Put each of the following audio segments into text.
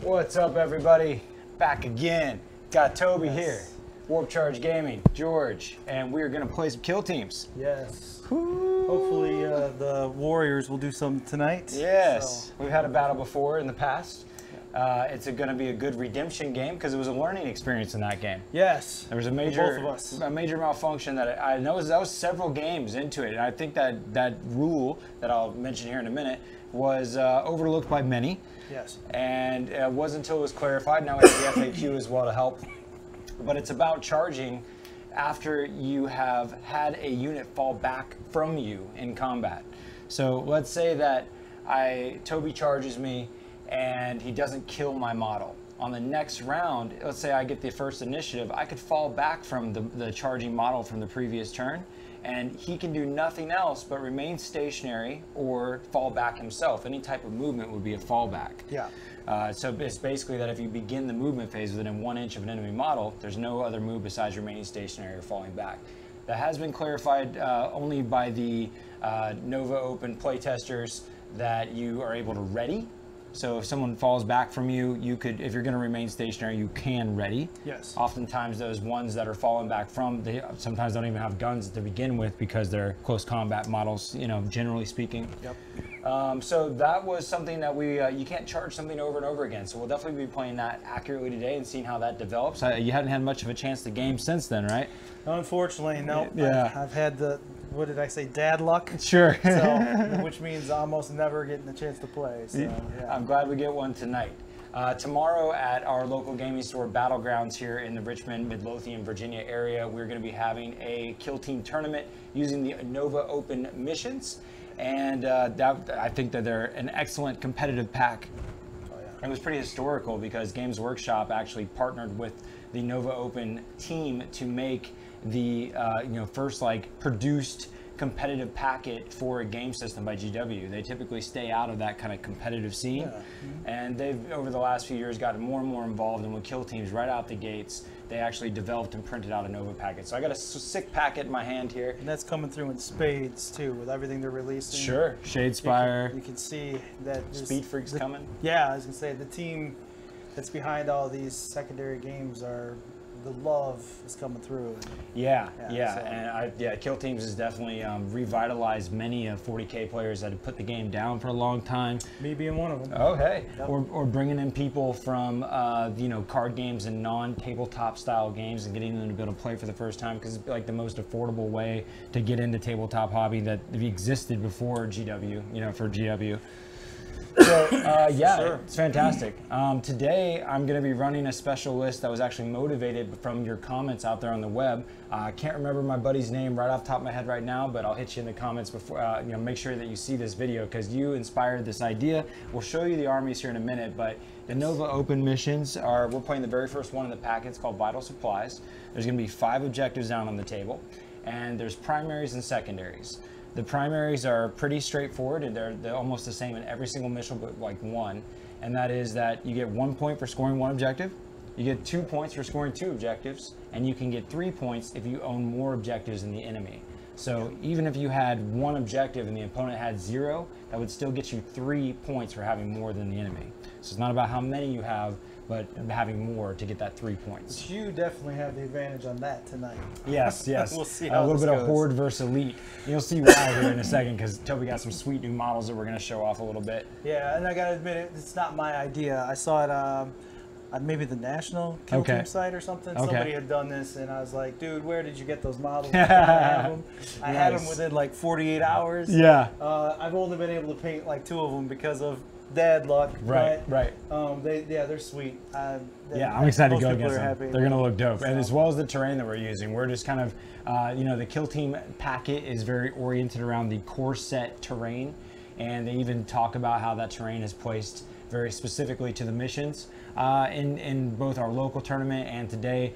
What's up, everybody? Back again. Got Toby here, Warp Charge Gaming, George, and we're gonna play some kill teams. Yes. Woo. Hopefully the Warriors will do some tonight. Yes. So. We've had a battle before in the past. It's going to be a good redemption game because it was a learning experience in that game. Yes. There was a both of us. major malfunction that I know that was several games into it, and I think that rule that I'll mention here in a minute was overlooked by many. Yes. And it wasn't until it was clarified. Now we have the FAQ as well to help. But it's about charging after you have had a unit fall back from you in combat. So let's say that Toby charges me and he doesn't kill my model. On the next round, let's say I get the first initiative, I could fall back from the charging model from the previous turn, and he can do nothing else but remain stationary or fall back himself. Any type of movement would be a fallback. Yeah. So it's basically that if you begin the movement phase within 1 inch of an enemy model, there's no other move besides remaining stationary or falling back. That has been clarified only by the Nova Open playtesters that you are able to ready. So if someone falls back from you, you could, if you're going to remain stationary, you can ready. Yes. Oftentimes those ones that are falling back from, they sometimes don't even have guns to begin with because they're close combat models, you know, generally speaking. Yep. So that was something that you can't charge something over and over again. So we'll definitely be playing that accurately today and seeing how that develops. You haven't had much of a chance to game since then, right? Unfortunately, no. Yeah. I've had the, what did I say, dad luck? Sure. So, which means almost never getting a chance to play. So, yeah. I'm glad we get one tonight. Tomorrow at our local gaming store Battlegrounds here in the Richmond, Midlothian, Virginia area, we're going to be having a kill team tournament using the Nova Open missions. And I think that they're an excellent competitive pack. Oh, yeah. It was pretty historical because Games Workshop actually partnered with the Nova Open team to make the first produced competitive packet for a game system by GW. They typically stay out of that kind of competitive scene. Yeah. And they've over the last few years gotten more and more involved, and with kill teams right out the gates, they actually developed and printed out a Nova packet. So I got a sick packet in my hand here. And that's coming through in spades too, with everything they're releasing. Sure, Shadespire. You can see that Speed Freak's coming. Yeah, I was gonna say the team that's behind all these secondary games the love is coming through. Yeah. So. And Kill Teams has definitely revitalized many of 40k players that have put the game down for a long time. Me being one of them. Oh, hey. Yep. Or bringing in people from card games and non-tabletop style games and getting them to be able to play for the first time, because it's like the most affordable way to get into tabletop hobby that existed before GW, for GW. So, Sure. It's fantastic. Today, I'm going to be running a special list that was actually motivated from your comments out there on the web. I can't remember my buddy's name right off the top of my head right now, but I'll hit you in the comments before, make sure that you see this video because you inspired this idea. We'll show you the armies here in a minute, but the Nova Open missions we're playing the very first one in the packet. It's called Vital Supplies. There's going to be 5 objectives down on the table, and there's primaries and secondaries. The primaries are pretty straightforward, and they're almost the same in every single mission but like one, and that is that you get 1 point for scoring 1 objective, you get 2 points for scoring 2 objectives, and you can get 3 points if you own more objectives than the enemy. So even if you had 1 objective and the opponent had 0, that would still get you 3 points for having more than the enemy. So it's not about how many you have, but having more to get that 3 points. You definitely have the advantage on that tonight. Yes. We'll see how a little this bit goes. of Horde versus Elite. You'll see why here in a second, because Toby got some sweet new models that we're going to show off a little bit. Yeah, and I gotta admit it's not my idea. I saw it on maybe the National Kill Team site or something. Okay. Somebody had done this, and I was like, dude, where did you get those models? I have them. I had them within like 48 hours. Yeah. I've only been able to paint like 2 of them because of dad luck. Right. They're sweet. I'm excited to go against them. Happy. They're going to look dope. And as well as the terrain that we're using, we're just kind of, the Kill Team packet is very oriented around the core set terrain. And they even talk about how that terrain is placed very specifically to the missions in both our local tournament and today.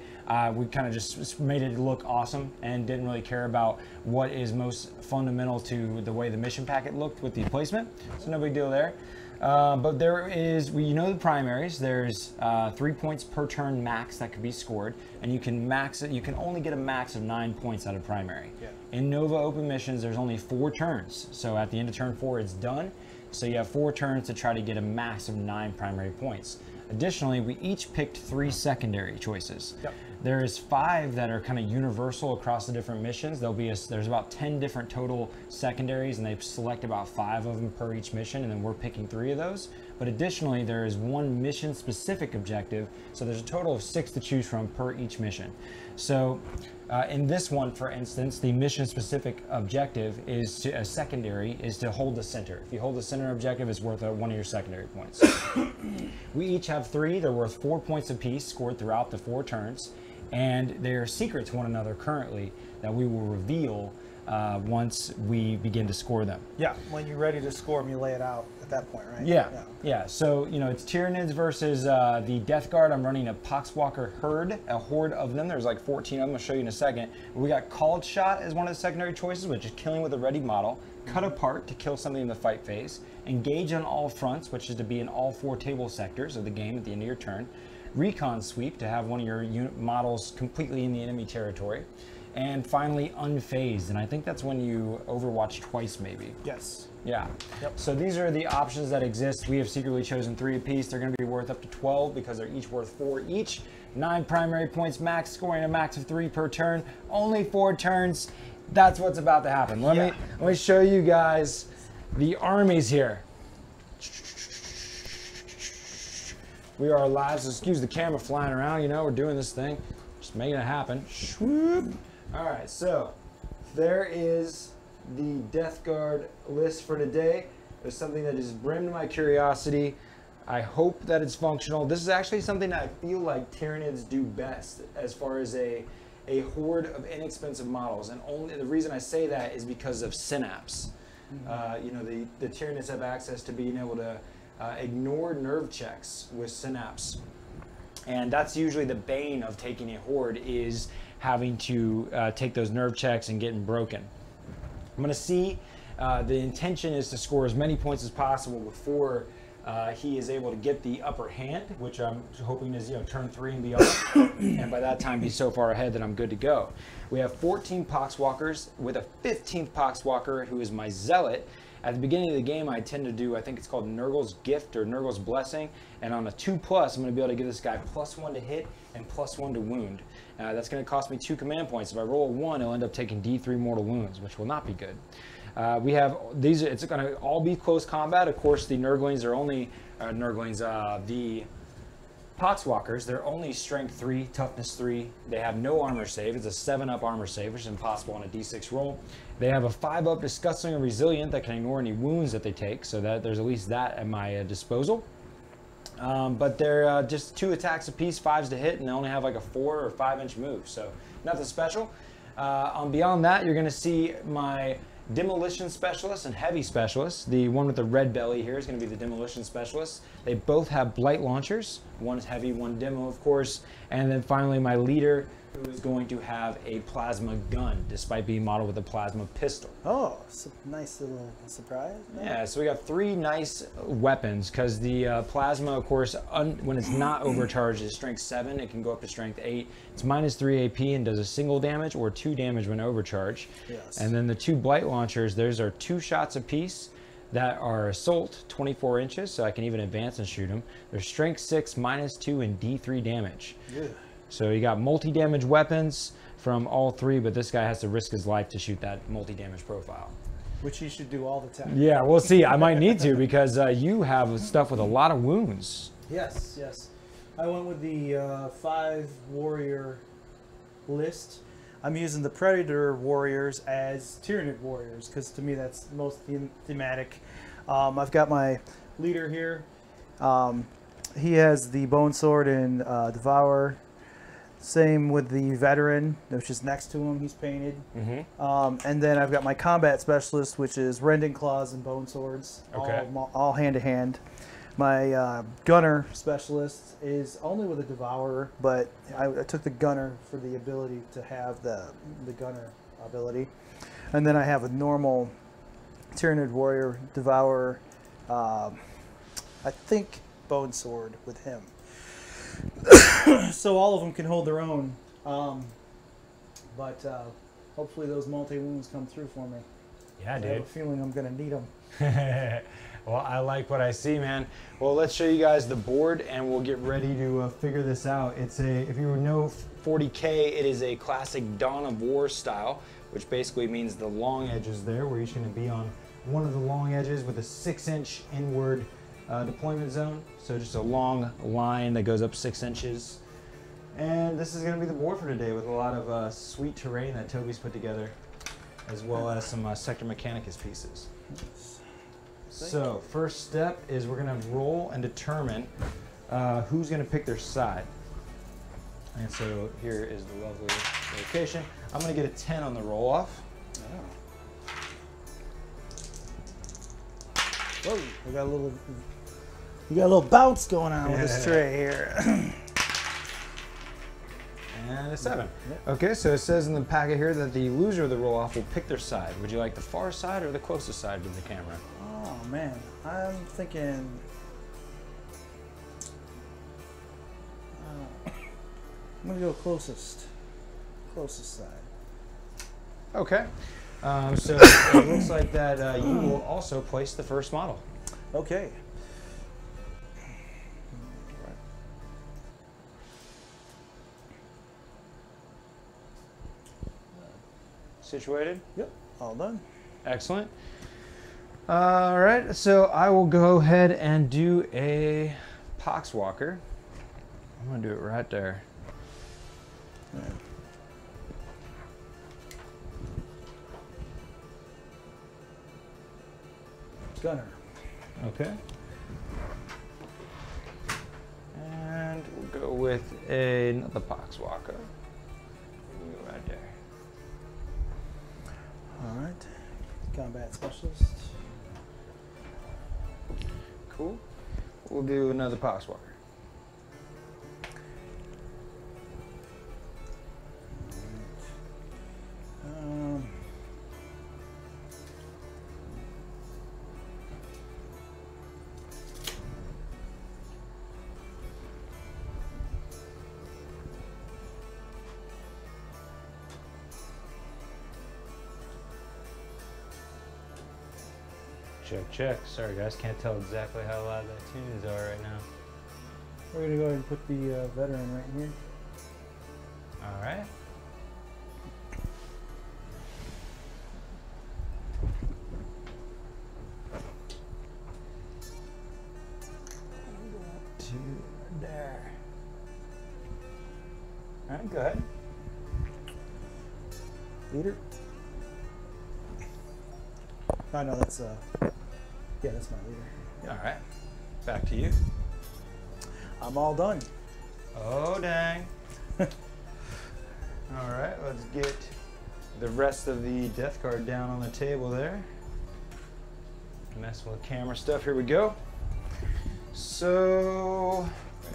We kind of just made it look awesome and didn't really care about what is most fundamental to the way the mission packet looked with the placement. So no big deal there. But there is, the primaries, there's 3 points per turn max that could be scored, and you can max it, you can only get a max of 9 points out of primary. Yeah. In Nova Open missions, there's only 4 turns, so at the end of turn 4, it's done. So you have 4 turns to try to get a max of 9 primary points. Additionally, we each picked 3 secondary choices. Yep. There's 5 that are kind of universal across the different missions. There's about 10 different total secondaries, and they select about 5 of them per each mission, and then we're picking 3 of those. But additionally, there is 1 mission-specific objective, so there's a total of 6 to choose from per each mission. So in this one, for instance, the mission-specific objective is a secondary is to hold the center. If you hold the center objective, it's worth 1 of your secondary points. We each have 3. They're worth 4 points apiece, scored throughout the 4 turns. And they're secret to one another currently that we will reveal once we begin to score them. Yeah, when you're ready to score them, you lay it out at that point, right? Yeah. So, you know, it's Tyranids versus the Death Guard. I'm running a Poxwalker horde, a horde of them. There's like 14 of them. I'll show you in a second. We got Called Shot as one of the secondary choices, which is killing with a ready model. Cut Apart to kill something in the fight phase. Engage on all fronts, which is to be in all 4 table sectors of the game at the end of your turn. Recon Sweep to have one of your unit models completely in the enemy territory. And finally, Unfazed, and I think that's when you overwatch twice maybe. Yes. Yeah. Yep. So these are the options that exist. We have secretly chosen 3 apiece. They're going to be worth up to 12 because they're each worth 4 each. 9 primary points max, scoring a max of 3 per turn. Only 4 turns. That's what's about to happen. Let me show you guys the armies here. We are live, so excuse the camera flying around, you know, we're doing this thing. Just making it happen. Swoop. All right, so there is the Death Guard list for today. It's something that just brimmed my curiosity. I hope that it's functional. This is actually something that I feel like Tyranids do best as far as a horde of inexpensive models. And only the reason I say that is because of Synapse. You know, the Tyranids have access to being able to ignore nerve checks with Synapse. And that's usually the bane of taking a horde, is having to take those nerve checks and getting broken. I'm going to see, the intention is to score as many points as possible before he is able to get the upper hand, which I'm hoping is, you know, turn 3 and beyond. And by that time be so far ahead that I'm good to go. We have 14 Poxwalkers with a 15th Poxwalker who is my Zealot. At the beginning of the game, I tend to do, I think it's called Nurgle's Gift or Nurgle's Blessing. And on a 2+, I'm going to be able to give this guy +1 to hit and +1 to wound. That's going to cost me 2 command points. If I roll a 1, it'll end up taking D3 mortal wounds, which will not be good. We have these, it's going to all be close combat. Of course, the Nurglings are only, the Poxwalkers, they're only strength 3, toughness 3. They have no armor save. It's a 7-up armor save, which is impossible on a D6 roll. They have a 5-up disgusting and resilient that can ignore any wounds that they take, so that there's at least that at my disposal. But they're just 2 attacks apiece, 5s to hit, and they only have like a 4 or 5-inch move, so nothing special. Beyond that, you're going to see my Demolition Specialist and Heavy Specialist. The one with the red belly here is going to be the Demolition Specialist. They both have Blight Launchers. One is heavy, one demo, of course. And then finally, my leader, who is going to have a plasma gun, despite being modeled with a plasma pistol. Oh, it's a nice little surprise. Yeah, so we got 3 nice weapons, because the plasma, of course, when it's not overcharged, is strength 7. It can go up to strength 8. It's -3 AP and does a single damage or 2 damage when overcharged. Yes. And then the 2 Blight Launchers, those are 2 shots apiece that are assault, 24 inches, so I can even advance and shoot them. They're strength 6, -2, and D3 damage. Yeah. So you got multi-damage weapons from all 3, but this guy has to risk his life to shoot that multi-damage profile. Which you should do all the time. Yeah, we'll see. I might need to, because you have stuff with a lot of wounds. Yes, yes. I went with the 5 warrior list. I'm using the Predator warriors as Tyranid warriors, because to me that's most thematic. I've got my leader here. He has the Bone Sword and Devour. Same with the Veteran, which is next to him. He's painted. And then I've got my Combat Specialist, which is Rending Claws and Bone Swords, okay, all hand to hand. My Gunner Specialist is only with a Devourer, but I took the Gunner for the ability to have the Gunner ability. And then I have a normal Tyranid Warrior, Devourer, I think Bone Sword with him. So all of them can hold their own, but hopefully those multi-wounds come through for me. Yeah, dude. I have a feeling I'm going to need them. Well, I like what I see, man. Well, let's show you guys the board and we'll get ready to figure this out. It's if you know 40k, it is a classic Dawn of War style, which basically means the long edges there, where you're going to be on one of the long edges with a 6-inch inward deployment zone. So just a long line that goes up 6 inches. And this is going to be the board for today with a lot of sweet terrain that Toby's put together, as well as some Sector Mechanicus pieces. So first step is we're going to roll and determine who's going to pick their side. And so here is the lovely location. I'm going to get a 10 on the roll off. Whoa, we got a little bounce going on with this tray here. And a 7. Yep. Okay, so it says in the packet here that the loser of the roll off will pick their side. Would you like the far side or the closest side to the camera? Oh man, I'm thinking. I'm gonna go closest side. Okay, so it looks like that you will also place the first model. Okay. Situated? Yep, all done. Excellent. All right, so I will go ahead and do a Poxwalker. I'm gonna do it right there. Right. Gunner. Okay. And we'll go with another Poxwalker. Go right there. All right. Combat specialist. Cool. We'll do another Poxwalker. Check, check. Sorry guys, can't tell exactly how loud that tunes are right now. We're gonna go ahead and put the veteran right here. All right. To there. All right, go ahead. Leader. Oh no, that's yeah, that's my leader. All right, back to you. I'm all done. Oh dang. All right, let's get the rest of the death card down on the table there. Messing with camera stuff, here we go. So,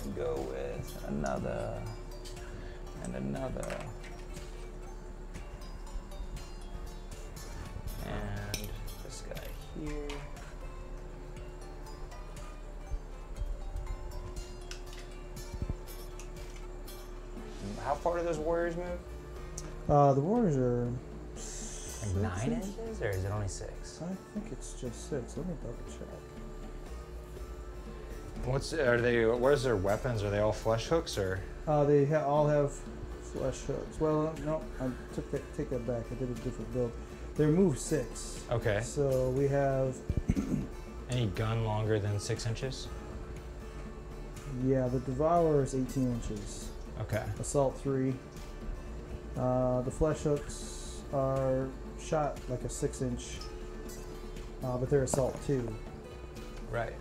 we're gonna go with another and another. And this guy here. How far do those warriors move? The warriors are Like 9 inches, or is it only 6? I think it's just 6. Let me double check. What is their weapons? Are they all flesh hooks or? They all have flesh hooks. Well, no, I take that back. I did a different build. They're move 6. Okay. So we have. Any gun longer than 6 inches? Yeah, the Devourer is 18 inches. Okay. Assault 3. The flesh hooks are shot like a 6-inch, but they're assault 2. Right.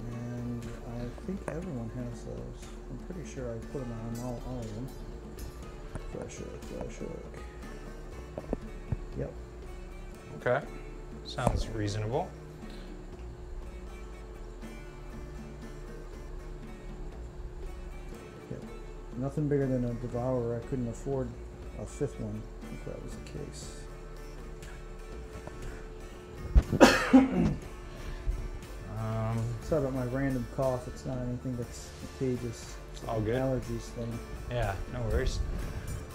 And I think everyone has those. I'm pretty sure I put them on all of them. Flesh hook, flesh hook. Yep. Okay. Sounds reasonable. Yep. Nothing bigger than a Devourer. I couldn't afford a 5th one if that was the case. Sorry about my random cough. It's not anything that's contagious. It's all an good. Allergies thing. Yeah, no worries.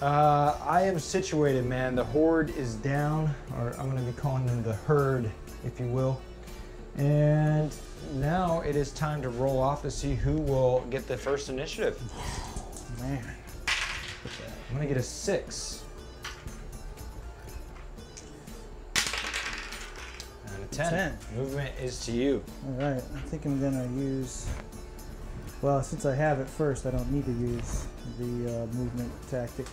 I am situated, man. The horde is down, or I'm going to be calling them the herd, if you will. And now it is time to roll off to see who will get the first initiative. Man. I'm gonna get a 6. And a 10. Movement is to you. All right, I think I'm gonna use, well, since I have it first, I don't need to use the movement tactic.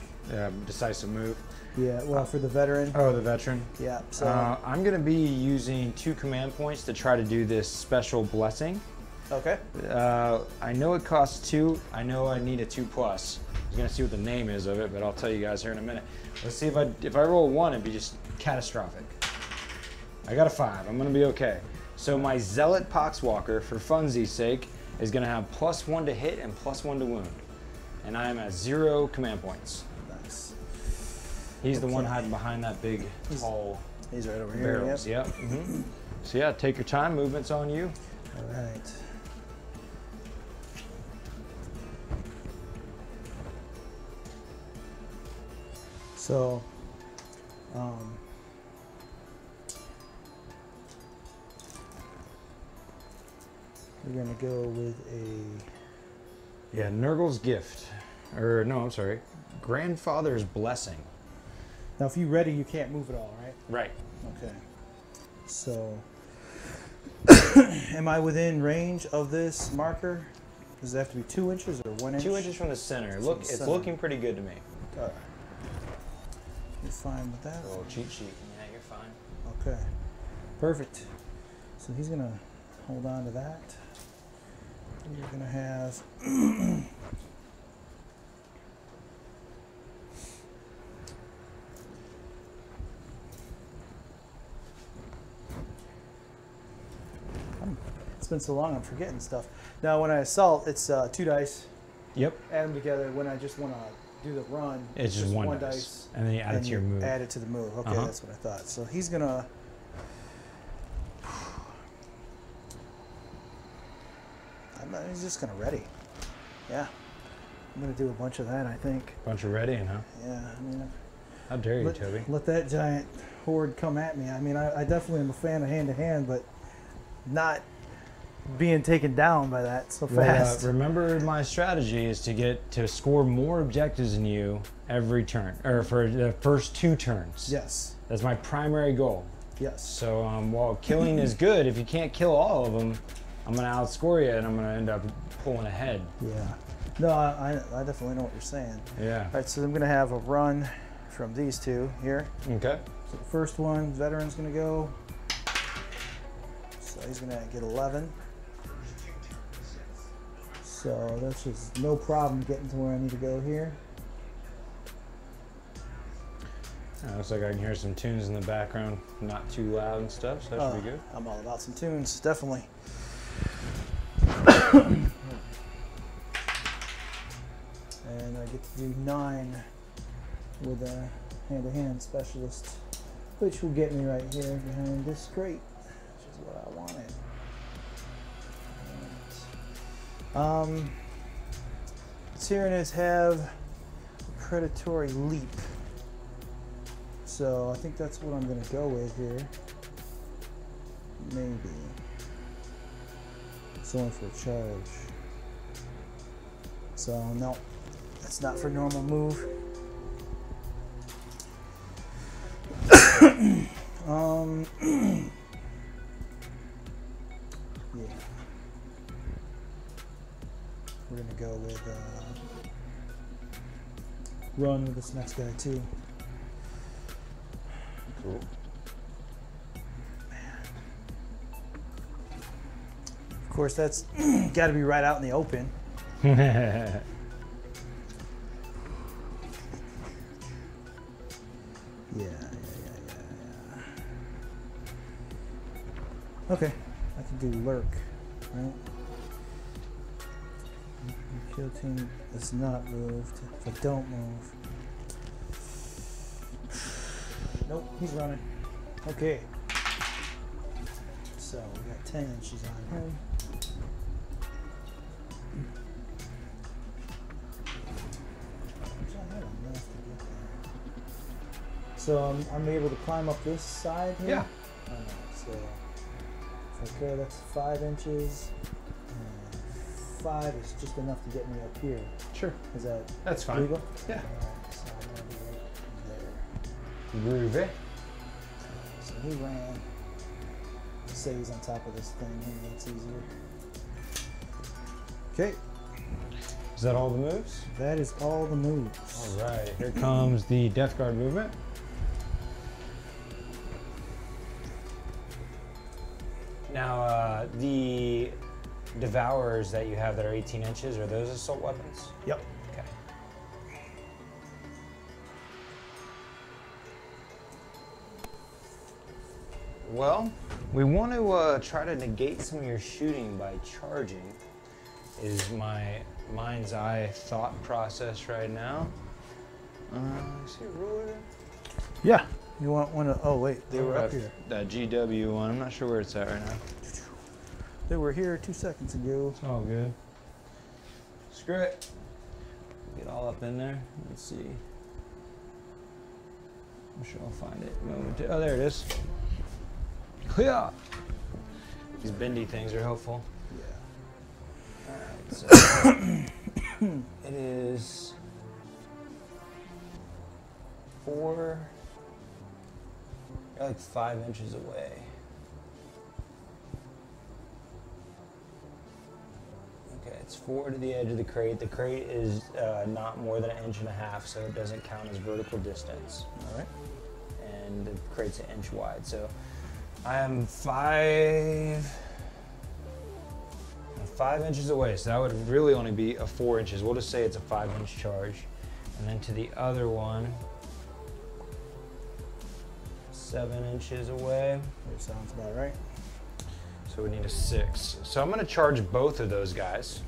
Decisive move. Yeah, well, for the veteran. Oh, the veteran. Yeah, so. I'm gonna be using 2 command points to try to do this special blessing. Okay. I know it costs 2. I know I need a 2+. I was gonna see what the name is of it, but I'll tell you guys here in a minute. Let's see if I roll 1, it'd be just catastrophic. I got a 5. I'm gonna be okay. So my Zealot Poxwalker, for funsies' sake, is gonna have +1 to hit and +1 to wound, and I am at 0 command points. Nice. He's the one hiding behind that big, tall. He's right over here. Barrels. Yep. So yeah, take your time. Movement's on you. All right. So, we're gonna go with a. Yeah, Nurgle's Gift, or no, I'm sorry, Grandfather's Blessing. Now, if you're ready, you can't move at all, right? Right. Okay. So, am I within range of this marker? Does it have to be 2 inches or 1 inch? 2 inches from the center. Look, it's looking pretty good to me. All right. You're fine with that? A little cheat sheet. Yeah, you're fine. Okay. Perfect. So he's gonna hold on to that. You're gonna have. It's been so long, I'm forgetting stuff. Now, when I assault, it's 2 dice. Yep. Add them together. When I just want to do the run, it's just one dice. And then you add it to your move. Add it to the move. Okay, that's what I thought. So he's gonna. He's just gonna ready. Yeah. I'm gonna do a bunch of that, I think. Bunch of readying, huh? Yeah. I mean. How dare you, Toby? Let that giant horde come at me. I mean, I definitely am a fan of hand-to-hand, but not being taken down by that so fast. Remember, my strategy is to score more objectives than you every turn, or for the first 2 turns. Yes. That's my primary goal. Yes. So while killing is good, if you can't kill all of them, I'm gonna outscore you, and I'm gonna end up pulling ahead. Yeah. No, I definitely know what you're saying. Yeah. All right, so I'm gonna have a run from these 2 here. Okay. So the first one, veteran's gonna go. So he's gonna get 11. So that's just no problem getting to where I need to go here. Looks like I can hear some tunes in the background, not too loud and stuff, so that should be good. I'm all about some tunes, definitely. And I get to do 9 with a hand-to-hand specialist, which will get me right here behind this crate, which is what I wanted. Tyranids have predatory leap, so I think that's what I'm going to go with here. Maybe. It's only for a charge. So no, that's not for normal move. Yeah. We're gonna go with run with this next guy too. Cool. Of course, that's got to be right out in the open. Yeah. Okay, I can do lurk, right? Kill team is not moved. If I don't move. Nope, he's running. Okay. So we got 10 inches on him. So I'm able to climb up this side here? Yeah. Alright, so Okay, that's 5 inches. And 5 is just enough to get me up here. Sure. Is that That's fine. legal? Yeah. Alright, so I'm gonna be right there. Groovy. So he ran. Say he's on top of this thing here, that's easier. Okay. Is that all the moves? That is all the moves. All right, here comes the Death Guard movement. Now, the Devourers that you have that are 18 inches, are those assault weapons? Yep. Okay. Well, we want to try to negate some of your shooting by charging, is my mind's eye thought process right now. See a ruler? Yeah. You want one of, oh wait, they were up here. That GW one, I'm not sure where it's at right now. They were here 2 seconds ago. It's all good. Screw it. Get all up in there. Let's see. I'm sure I'll find it. Oh, there it is. Yeah. These bendy things are helpful. Yeah. All right, so it is 4, you're like 5 inches away. Okay, it's 4 to the edge of the crate. The crate is not more than 1.5 inches, so it doesn't count as vertical distance. All right. And the crate's 1 inch wide, so I am 5 inches away, so that would really only be a 4 inches. We'll just say it's a 5-inch charge. And then to the other one, 7 inches away. That sounds about right. So we need a 6. So I'm gonna charge both of those guys.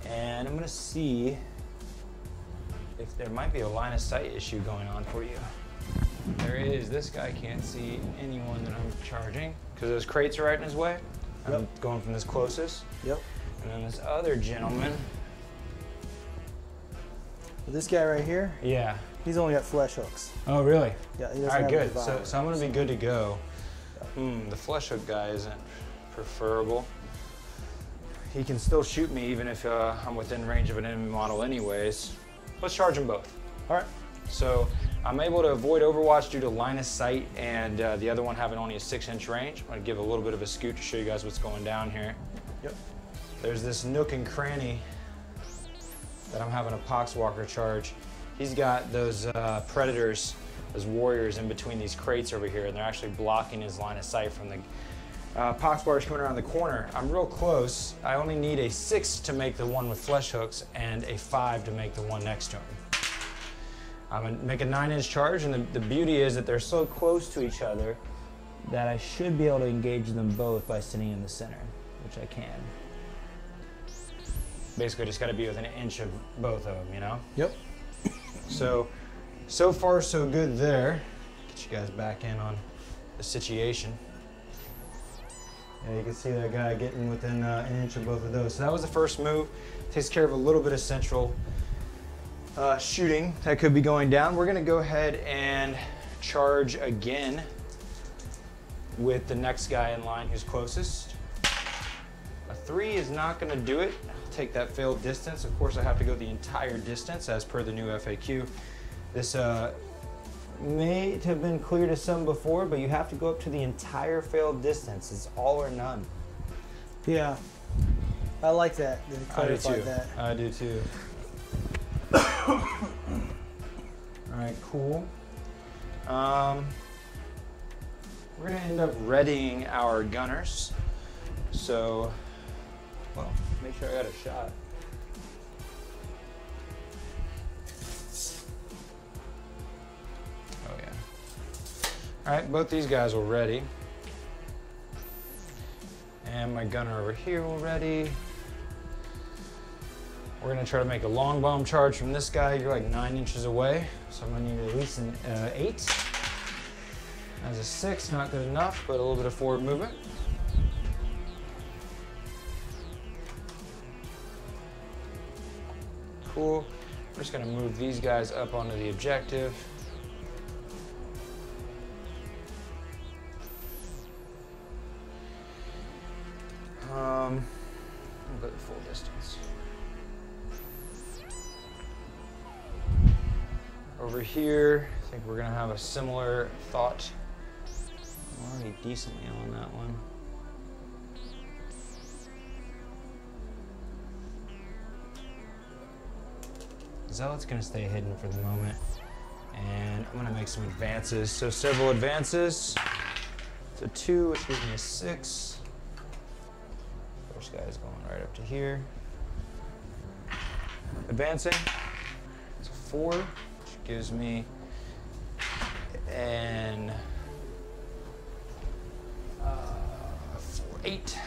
And I'm gonna see if there might be a line of sight issue going on for you. There is. This guy can't see anyone that I'm charging because those crates are right in his way. I'm going from this closest. Yep. And then this other gentleman. This guy right here, Yeah. he's only got flesh hooks. Oh, really? Yeah, he doesn't All right, have good. the devour. So I'm going to be good to go. The flesh hook guy isn't preferable. He can still shoot me even if I'm within range of an enemy model anyways. Let's charge them both. All right. So I'm able to avoid overwatch due to line of sight and the other one having only a 6-inch range. I'm going to give a little bit of a scoot to show you guys what's going down here. Yep. There's this nook and cranny that I'm having a Poxwalker charge. He's got those predators, those warriors in between these crates over here, and they're actually blocking his line of sight from the Poxwalkers coming around the corner. I'm real close. I only need a 6 to make the one with flesh hooks and a 5 to make the one next to him. I'm gonna make a 9-inch charge, and the beauty is that they're so close to each other that I should be able to engage them both by sitting in the center, which I can. Basically, just got to be within 1 inch of both of them, you know? Yep. So far, so good there. Get you guys back in on the situation. Yeah, you can see that guy getting within 1 inch of both of those. So that was the first move. Takes care of a little bit of central shooting that could be going down. We're gonna go ahead and charge again with the next guy in line who's closest. A 3 is not gonna do it. Take that failed distance. Of course, I have to go the entire distance as per the new FAQ. This may have been clear to some before, but you have to go up to the entire failed distance. It's all or none. Yeah. I like that. They I do clarified too. that. I do too. All right, cool. We're gonna end up readying our gunners. So, well, make sure I got a shot. Oh yeah. All right, both these guys will ready. And my gunner over here will ready. We're gonna try to make a long bomb charge from this guy. You're like 9 inches away, so I'm gonna need at least an 8. As a 6, not good enough, but a little bit of forward movement. Cool. I'm just gonna move these guys up onto the objective. We'll go the full distance. Over here, I think we're gonna have a similar thought. I'm already decently on that one. Zealot's gonna stay hidden for the moment. And I'm gonna make some advances. So several advances. So 2, which gives me a 6. First guy is going right up to here. Advancing. It's a 4, which gives me an 8.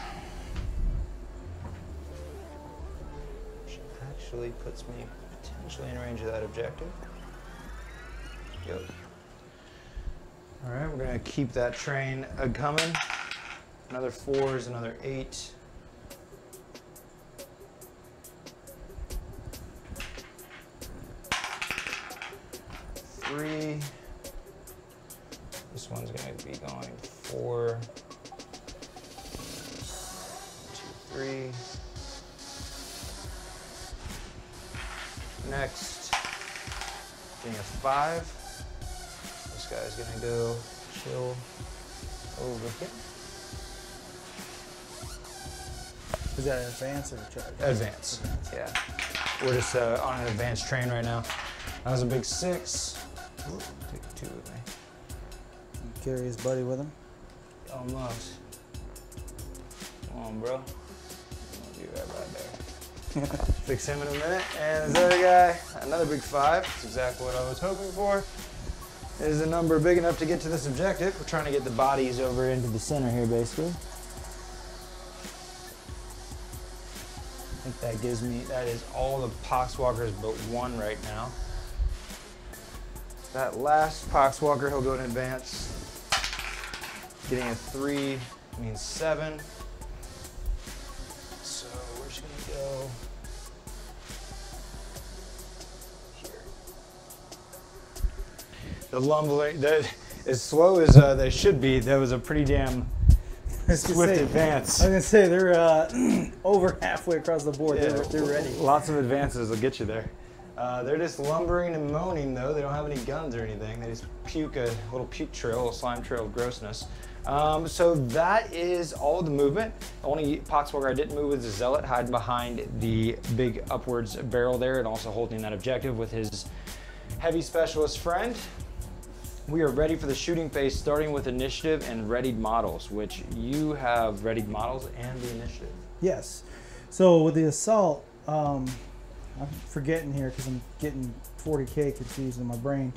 Which actually puts me potentially in range of that objective. Yep. All right, we're gonna keep that train coming. Another 4 is another 8. Three. This one's gonna be going 4, 2, 3. Next, getting a 5. This guy's gonna go chill over here. Is that an advance or a charge? Advance. Yeah. We're just on an advanced train right now. That was a big 6. Ooh, take 2 with me. Carry his buddy with him. Almost. Come on, bro. I'll be right there. Fix him in a minute. And this other guy, another big 5. That's exactly what I was hoping for. Is a number big enough to get to this objective. We're trying to get the bodies over into the center here, basically. I think that gives me, that is all the Poxwalkers but 1 right now. That last Poxwalker, he'll go in advance. Getting a 3 means 7. So we're just gonna go here. The lumbering, as slow as they should be, that was a pretty damn swift advance. I was gonna say they're over halfway across the board. Yeah, They're ready. Lots of advances will get you there. They're just lumbering and moaning though. They don't have any guns or anything. They just puke a little puke trail, a little slime trail of grossness. So that is all of the movement. The only Poxwalker I didn't move was the Zealot, hiding behind the big upwards barrel there and also holding that objective with his heavy specialist friend. We are ready for the shooting phase, starting with initiative and readied models, which you have readied models and the initiative. Yes. So with the assault, I'm forgetting here because I'm getting 40k confused in my brain.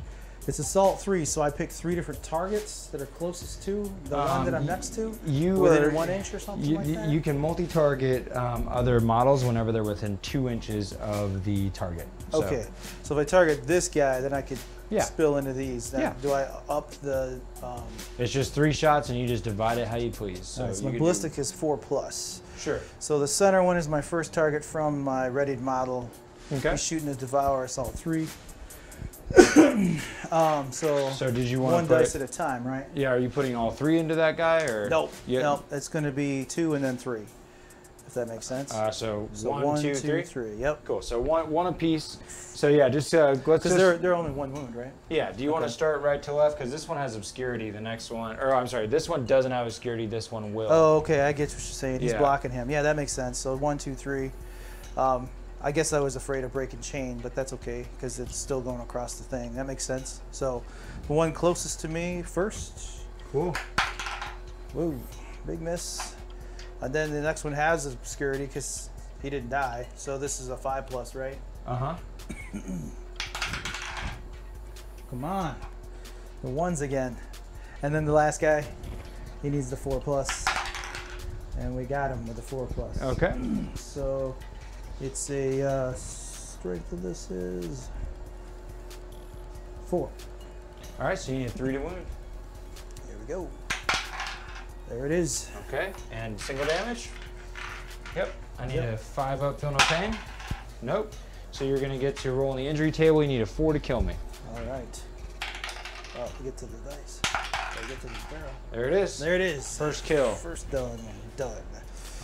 It's assault 3, so I picked 3 different targets that are closest to the one that I'm next to. Within 1 inch or something like that? You can multi-target other models whenever they're within 2 inches of the target. So. Okay, so if I target this guy, then I could spill into these. Then do I up the... It's just 3 shots and you just divide it how you please. So, so my ballistic is 4+. Sure. So the center one is my first target from my readied model. Okay. He's shooting a Devour Assault 3. So did you want 1 dice at a time, right? Yeah, are you putting all 3 into that guy or? Nope. Nope. It's going to be 2 and then 3, if that makes sense. So 1, 1, 2, 2, 3. Yep. Cool. So one apiece. So yeah, just let's because they're only 1 wound, right? Yeah. Do you want to start right to left? Because this one has obscurity. The next one, or I'm sorry, this one doesn't have obscurity. This one will. Oh, okay. I get what you're saying. He's blocking him. Yeah, that makes sense. So 1, 2, 3. I guess I was afraid of breaking chain, but that's okay because it's still going across the thing. That makes sense. So the one closest to me first. Cool. Woo, big miss. And then the next one has obscurity because he didn't die. So this is a 5+, right? Uh-huh. Come on. The 1s again. And then the last guy, he needs the 4+. And we got him with the 4+. Okay. So it's a strength of this is 4. All right, so you need a 3 to wound. Here we go. There it is. Okay, and single damage. Yep. I need a 5 up, feel no pain. Nope. So you're gonna get to roll on the injury table. You need a 4 to kill me. All right. Oh, get to the dice. Gotta get to the barrel. There it is. There it is. First kill. First done. Done.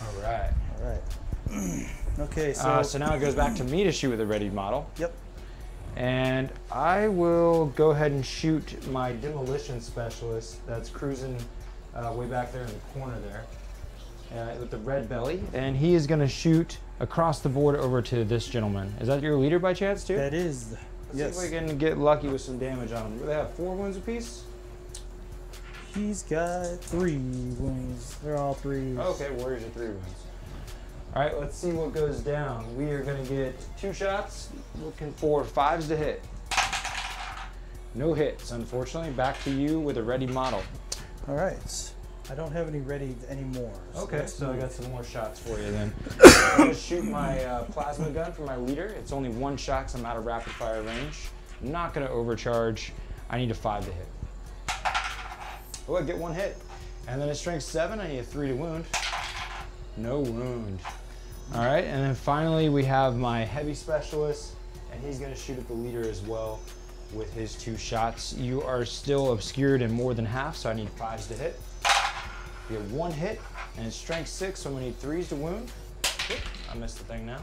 All right. All right. Okay, so so now it goes back to me to shoot with a readied model. yep. And I will go ahead and shoot my demolition specialist that's cruising way back there in the corner there with the red belly. And he is going to shoot across the board over to this gentleman. Is that your leader by chance, too? That is. Let's see if we can get lucky with some damage on him. Do they have 4 wounds apiece? He's got 3 wounds. They're all 3s. Okay, warriors are 3 wounds. All right, let's see what goes down. We are going to get 2 shots, looking for 5s to hit. No hits, unfortunately. Back to you with a ready model. All right. I don't have any ready anymore. Okay, so I got some more shots for you then. I'm going to shoot my plasma gun for my leader. It's only 1 shot because I'm out of rapid fire range. I'm not going to overcharge. I need a 5 to hit. Oh, I get 1 hit. And then at strength 7, I need a 3 to wound. No wound. All right, and then finally we have my heavy specialist, and he's gonna shoot at the leader as well with his 2 shots. You are still obscured in more than half, so I need 5s to hit. We have 1 hit, and it's strength 6, so I'm gonna need 3s to wound. Oop, I missed the thing now.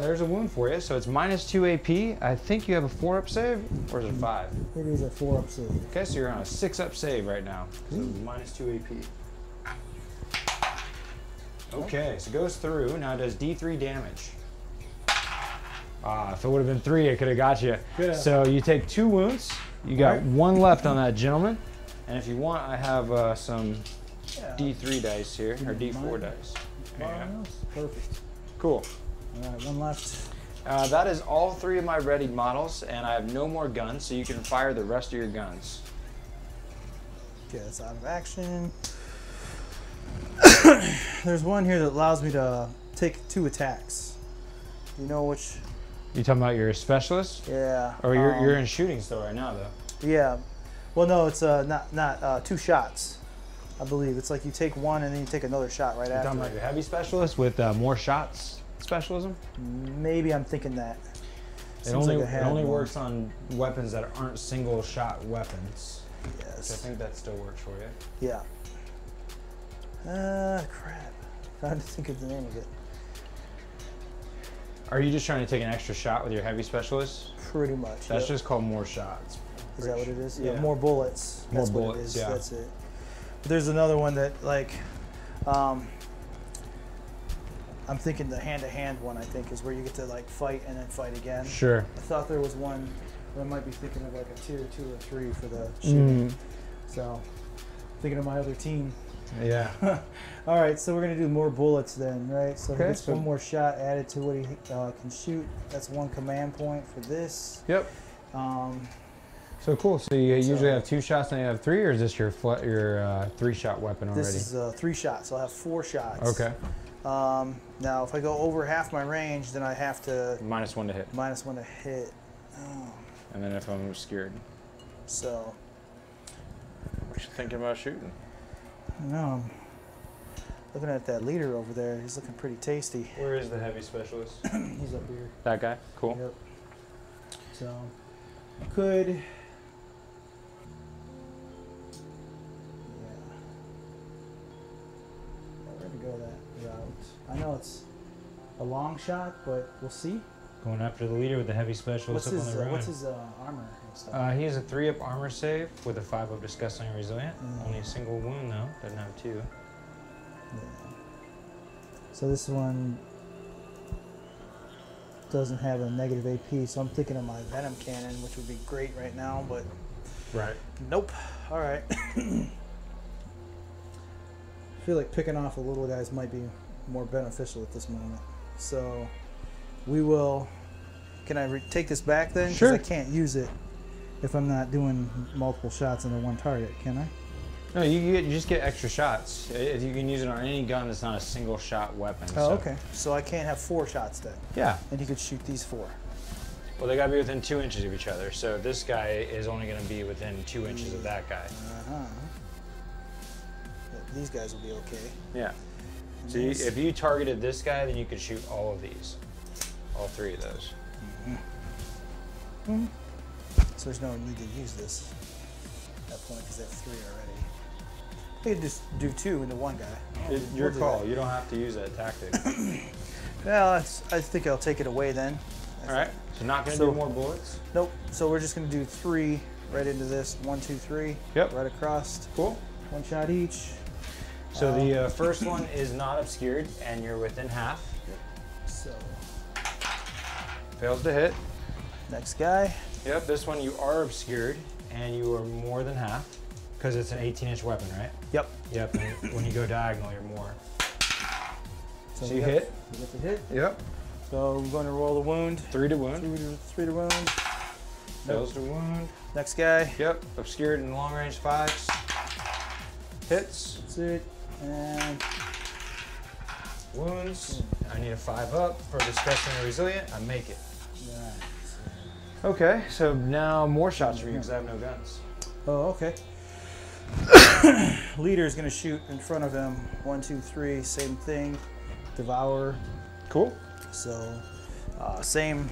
There's a wound for you, so it's -2 AP. I think you have a 4-up save, or is it 5? It is a 4-up save. Okay, so you're on a 6-up save right now, so -2 AP. Okay, so it goes through. Now it does D3 damage. If it would have been 3, it could have got you. Yeah. So you take 2 wounds. You got 1 left on that gentleman. And if you want, I have some D3 dice here, or D4 dice. Yeah. Perfect. Cool. All right, 1 left. That is all 3 of my readied models, and I have no more guns, so you can fire the rest of your guns. Okay, that's out of action. There's one here that allows me to take 2 attacks. You know which? You talking about your specialist? Yeah. Or you're in shooting still right now, though. Yeah. Well, no, it's not 2 shots. I believe it's like you take 1 and then you take another shot right after. You talking about your heavy specialist with more shots specialism? Maybe I'm thinking that. It only works on weapons that aren't single shot weapons. Yes. So I think that still works for you. Yeah. Crap. Trying to think of the name of it. Are you just trying to take an extra shot with your heavy specialist? Pretty much. That's just called more shots. Is that what it is? Yeah. More bullets. More That's bullets, what it is. yeah. That's it. But there's another one that, like, I'm thinking the hand-to-hand one, I think, is where you get to, like, fight and then fight again. Sure. I thought there was one, but I might be thinking of, like, a tier 2 or 3 for the shooting. So, thinking of my other team. Yeah. All right, so we're going to do more bullets then, right? So Okay, he gets so 1 more shot added to what he can shoot. That's 1 command point for this. Yep. So cool. So you usually have 2 shots and you have 3, or is this your 3-shot weapon already? This is 3 shots, so I'll have 4 shots. Okay. Now, if I go over half my range, then I have to... -1 to hit. -1 to hit. Oh. And then if I'm obscured. So... What you thinking about shooting? I don't know. Looking at that leader over there, he's looking pretty tasty. Where is the heavy specialist? He's up here. That guy? Cool. Yep. So, could... Yeah. We're going to go that route. I know it's a long shot, but we'll see. Going after the leader with the heavy specialist up on the road. What's his armor and stuff? He has a 3-up armor save with a 5-up disgusting and resilient. Only a single wound though. Doesn't have 2. Yeah. So this one doesn't have a negative AP, so I'm thinking of my venom cannon, which would be great right now, but Right. nope. All right. I feel like picking off the little guys might be more beneficial at this moment. So we will. Can I take this back then? Sure. Because I can't use it if I'm not doing multiple shots into 1 target, can I? No, you just get extra shots. You can use it on any gun that's not a single shot weapon. Oh, so. okay. So I can't have 4 shots then. Yeah. And you could shoot these 4. Well, they gotta be within 2 inches of each other. So this guy is only gonna be within 2 inches of that guy. Uh-huh. These guys will be okay. Yeah. So if you targeted this guy, then you could shoot all of these. All 3 of those. Mm-hmm. So there's no need to use this at that point because they have 3 already. You could just do 2 into one guy. Your We'll call. You don't have to use that tactic. Well, I think I'll take it away then. All right. So not going to do more bullets? Nope. So we're just going to do 3 right into this. 1, 2, 3. Yep. Right across. Cool. 1 shot each. So the first one is not obscured, and you're within half. Yep. So. Fails to hit. Next guy. Yep. This one you are obscured, and you are more than half, because it's an 18-inch weapon, right? Yep. Yep. And when you go diagonal, you're more. So you You hit. get the hit. Yep. So we're going to roll the wound. 3 to wound. 3 to wound. Fails to wound. Next guy. Yep. Obscured in long range 5s. Hits. That's it. And Wounds. I need a 5 up for disgusting resilient. I make it. yeah. Okay, so now more shots for you because I have no guns. Oh, okay. Leader's gonna shoot in front of him. 1, 2, 3, same thing. Devour. Cool. So, same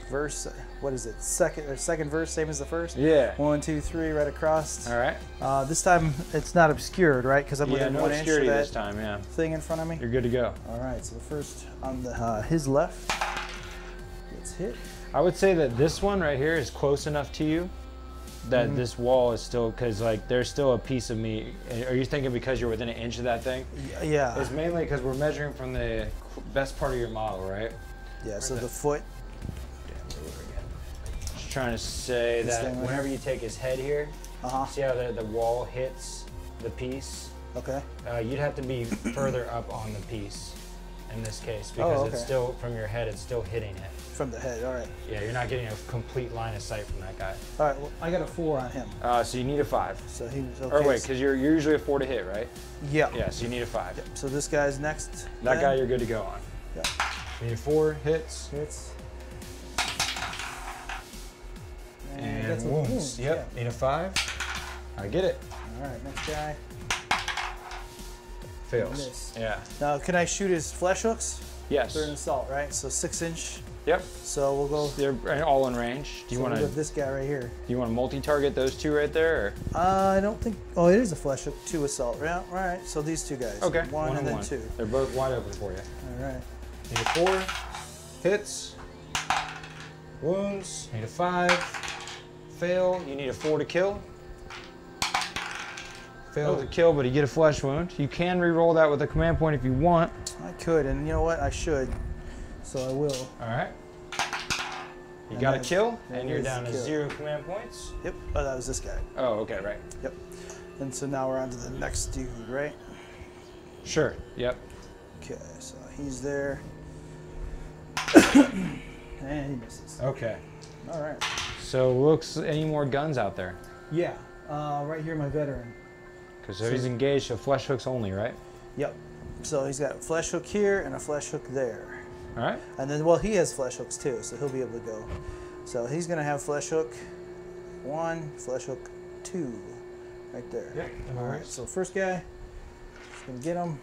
verse. What is it? Second verse, same as the first. Yeah. 1, 2, 3, right across. All right. This time it's not obscured, right? Because I'm within no 1 inch of obscurity that this time. Yeah. thing in front of me. You're good to go. All right. So the first on the his left gets hit. I would say that this one right here is close enough to you that this wall is still, because like there's still a piece of me. Are you thinking because you're within an inch of that thing? Yeah. It's mainly because we're measuring from the best part of your model, right? Yeah. So the foot. Just trying to say that thing right whenever you take his head here, see how the wall hits the piece? Okay. You'd have to be further up on the piece in this case because it's still, from your head, it's still hitting it. From the head, all right. Yeah, you're not getting a complete line of sight from that guy. All right, well, I got a 4 on him. So you need a 5. So he was okay. Or wait, because you're usually a 4 to hit, right? Yeah. Yeah, so you need a 5. Yep. So this guy's next. That guy you're good to go on. Yeah. You need 4 hits. Hits. And that's wounds. wounds. Yep, Yeah. need a 5. I get it. All right, next guy. Fails. Miss. Yeah. Now, can I shoot his flesh hooks? Yes. They're an assault, right? So 6 inch. Yep. So we'll go. They're all in range. Do you want to? This guy right here. Do you want to multi-target those 2 right there? Or? I don't think. Oh, it is a flesh hook 2 assault. Yeah. All right. So these 2 guys. Okay. 1 and then 2. They're both wide open for you. All right. Need a 4. Hits. Wounds. Need a 5. Fail. You need a 4 to kill. Fail to kill, but you get a flesh wound. You can re-roll that with a command point if you want. I could, and you know what? I should. So I will. All right. You got a kill, and you're down to kill. 0 command points. Yep. Oh, that was this guy. Oh, okay, right. Yep. And so now we're on to the next dude, right? Sure. Yep. Okay, so he's there. And he misses. Okay. All right. So looks any more guns out there? Yeah. Right here, my veteran. Because he's engaged, so flesh hooks only, right? Yep. So he's got a flesh hook here and a flesh hook there. All right. And then, well, he has flesh hooks too, so he'll be able to go. So he's gonna have flesh hook 1, flesh hook 2, right there. Yep. All right. So first guy, just gonna get him.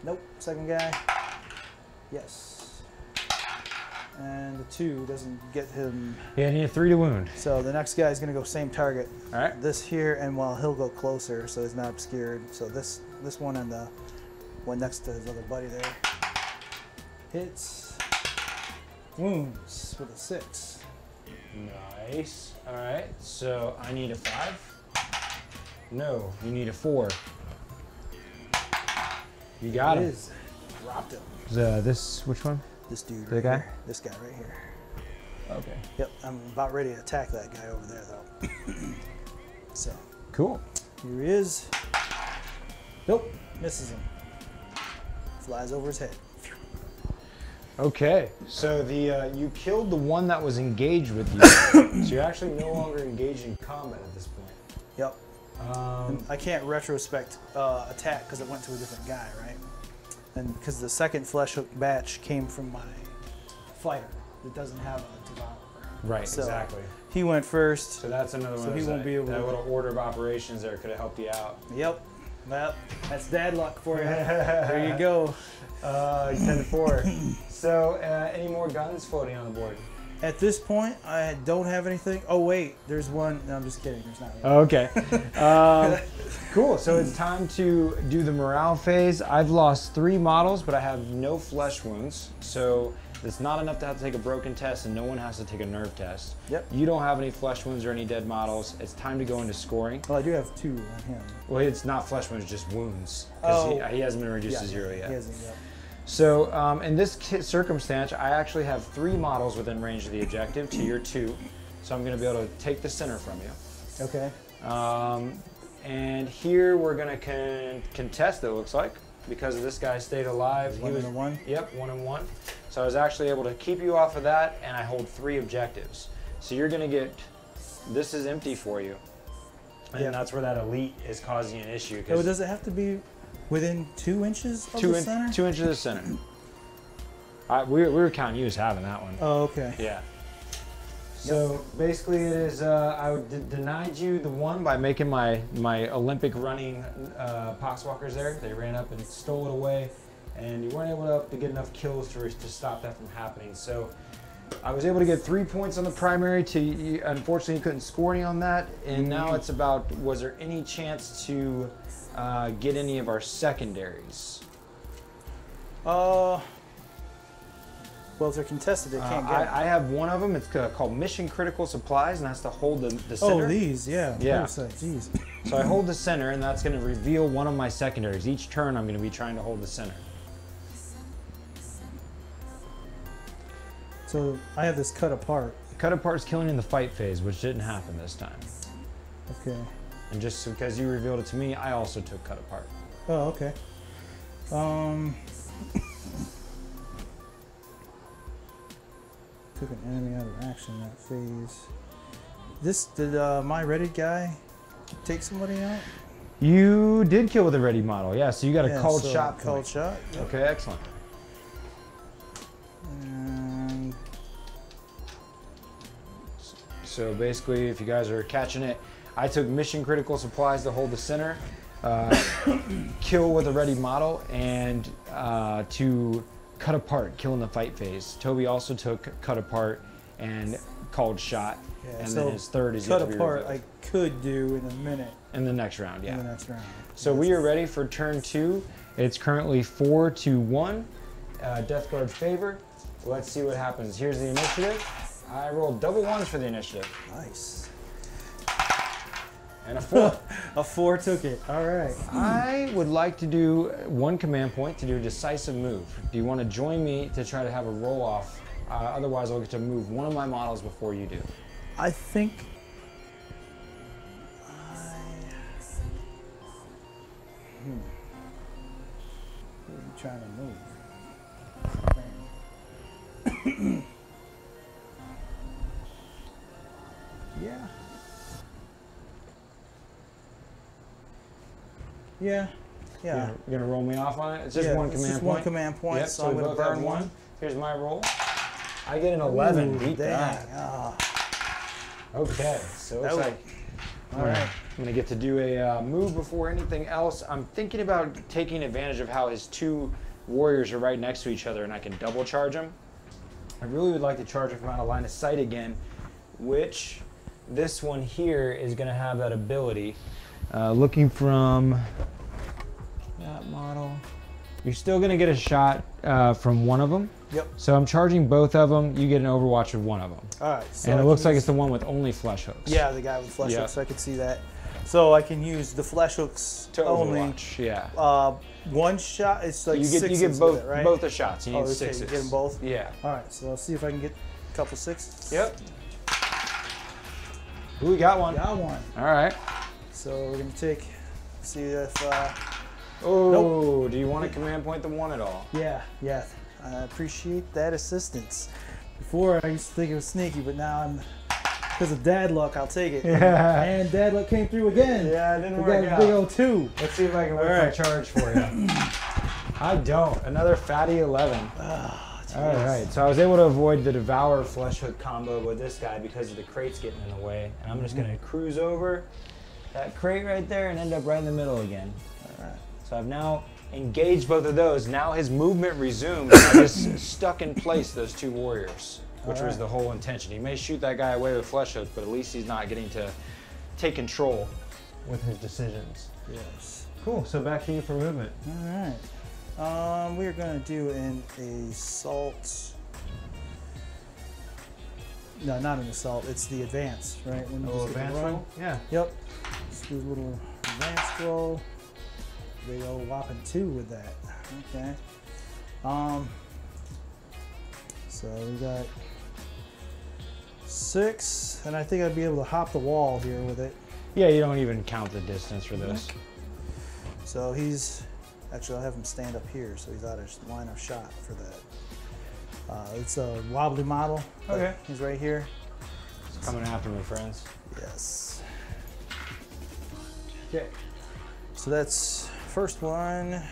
Nope. Second guy. Yes. And the 2 doesn't get him. Yeah, I need a 3 to wound. So the next guy is gonna go same target. All right. This here, and well, he'll go closer, so he's not obscured. So this one and the one next to his other buddy there. Hits. Wounds with a 6. Nice. All right. So I need a 5. No, you need a 4. You got him. Dropped him. Which one? This dude. The right guy? here. This guy right here. Okay. Yep. I'm about ready to attack that guy over there, though. So Cool. here he is. Nope. Misses him. Flies over his head. Okay. So you killed the one that was engaged with you. So you're actually no longer engaged in combat at this point. Yep. I can't retrospect attack because it went to a different guy, right? And because the second flesh hook batch came from my fighter that doesn't have a devourer. Right. So exactly. he went first. So that's another one. So he won't be able that to. little order of operations there could have helped you out. Yep. Well, that's dad luck for you. There you go. 10 to 4. So any more guns floating on the board? At this point, I don't have anything. Oh wait, there's one. No, I'm just kidding. There's not. Okay. Cool. So it's time to do the morale phase. I've lost 3 models, but I have no flesh wounds. So it's not enough to have to take a broken test, and no one has to take a nerve test. Yep. You don't have any flesh wounds or any dead models. It's time to go into scoring. Well, I do have 2 on him. Well, it's not flesh wounds, just wounds. Because he hasn't been reduced to 0 yet. He hasn't yet. So in this circumstance, I actually have 3 models within range of the objective to your 2. So I'm going to be able to take the center from you. Okay. And here we're going to contest, it looks like, because this guy stayed alive. He was 1. Yep, 1 and 1. So I was actually able to keep you off of that, and I hold 3 objectives. So you're going to get, this is empty for you. And that's where that elite is causing an issue. So does it have to be within 2 inches of the center? 2 inches of the center. We were counting you as having that one. Oh, okay. Yeah. So basically it is, I denied you the 1 by making my Olympic running poxwalkers there. They ran up and stole it away, and you weren't able to get enough kills to stop that from happening. So I was able to get 3 points on the primary. Unfortunately, you couldn't score any on that. And now it's about, was there any chance to get any of our secondaries? Well, if they're contested, they can't get I have one of them. It's called Mission Critical Supplies, and that's to hold the center. Oh, these, yeah. Yeah. Jeez. So I hold the center, and that's going to reveal one of my secondaries. Each turn, I'm going to be trying to hold the center. So I have this cut apart. Cut apart is killing in the fight phase, which didn't happen this time. Okay. And just because you revealed it to me, I also took cut apart. Oh, okay. Took an enemy out of action that phase. Did my ready guy take somebody out? You did kill with a ready model, yeah. So you got a called shot. Called shot. Yep. Okay, excellent. And so basically, if you guys are catching it, I took Mission Critical Supplies to hold the center, kill with a ready model, and to cut apart, kill in the fight phase. Toby also took cut apart and called shot, and so then his third is cut yet to be apart. revealed. I could do in a minute. In the next round, yeah. In the next round. So we are ready for turn 2. It's currently 4-1. Death Guard's favor. Let's see what happens. Here's the initiative. I rolled double 1s for the initiative. Nice. And a 4. A 4 took it. All right. I would like to do 1 command point to do a decisive move. Do you want to join me to try to have a roll off? Otherwise, I'll get to move one of my models before you do. I think What are you trying to move? Yeah. Yeah. Yeah. You're gonna roll me off on it? It's just one command point. One command point, Yep, so I'm gonna burn one. Here's my roll. I get an 11. Beat that. Okay, so it's like, all right. I'm gonna get to do a move before anything else. I'm thinking about taking advantage of how his 2 warriors are right next to each other, and I can double charge them. I really would like to charge him from out of line of sight again, which this one here is gonna have that ability. Looking from that model, you're still gonna get a shot from one of them. Yep. So I'm charging both of them. You get an overwatch of one of them. All right. So and it looks like it's the one with only flesh hooks. Yeah, the guy with flesh hooks. I could see that. So I can use the flesh hooks to only. Overwatch, yeah. One shot. It's like you get both, it, right? both the shots. You need okay, 6s. You get them both. Yeah. All right. So I'll see if I can get a couple 6s. Yep. Ooh, we got one. Got one. All right. So we're gonna see if. Oh, nope. Do you want to command point the 1 at all? Yeah. Yeah. I appreciate that assistance. Before I used to think it was sneaky, but now because of dad luck, I'll take it. Yeah. And dad luck came through again. Yeah, it didn't work got out. Big old 2. Let's see if I can work my charge for you. I don't. Another fatty 11. Oh, all right, so I was able to avoid the Devour flesh hook combo with this guy because of the crates getting in the way. And I'm just going to cruise over that crate right there and end up right in the middle again. All right. So I've now engaged both of those. Now his movement resumes. I just stuck in place those 2 warriors. which was the whole intention. He may shoot that guy away with flesh hooks, but at least he's not getting to take control with his decisions. Yes. Cool, so back to you for movement. All right. We're gonna do an assault. No, not an assault. It's the advance, right? When you Oh, advance roll? Yeah. Yep. Let's do a little advance roll. They go whopping 2 with that. Okay. So we got 6, and I think I'd be able to hop the wall here with it. Yeah, you don't even count the distance for this. So he's, actually I'll have him stand up here so he's out of line of shot for that. It's a wobbly model. Okay. He's right here. It's coming after me, friends. Yes. Okay. So that's first one.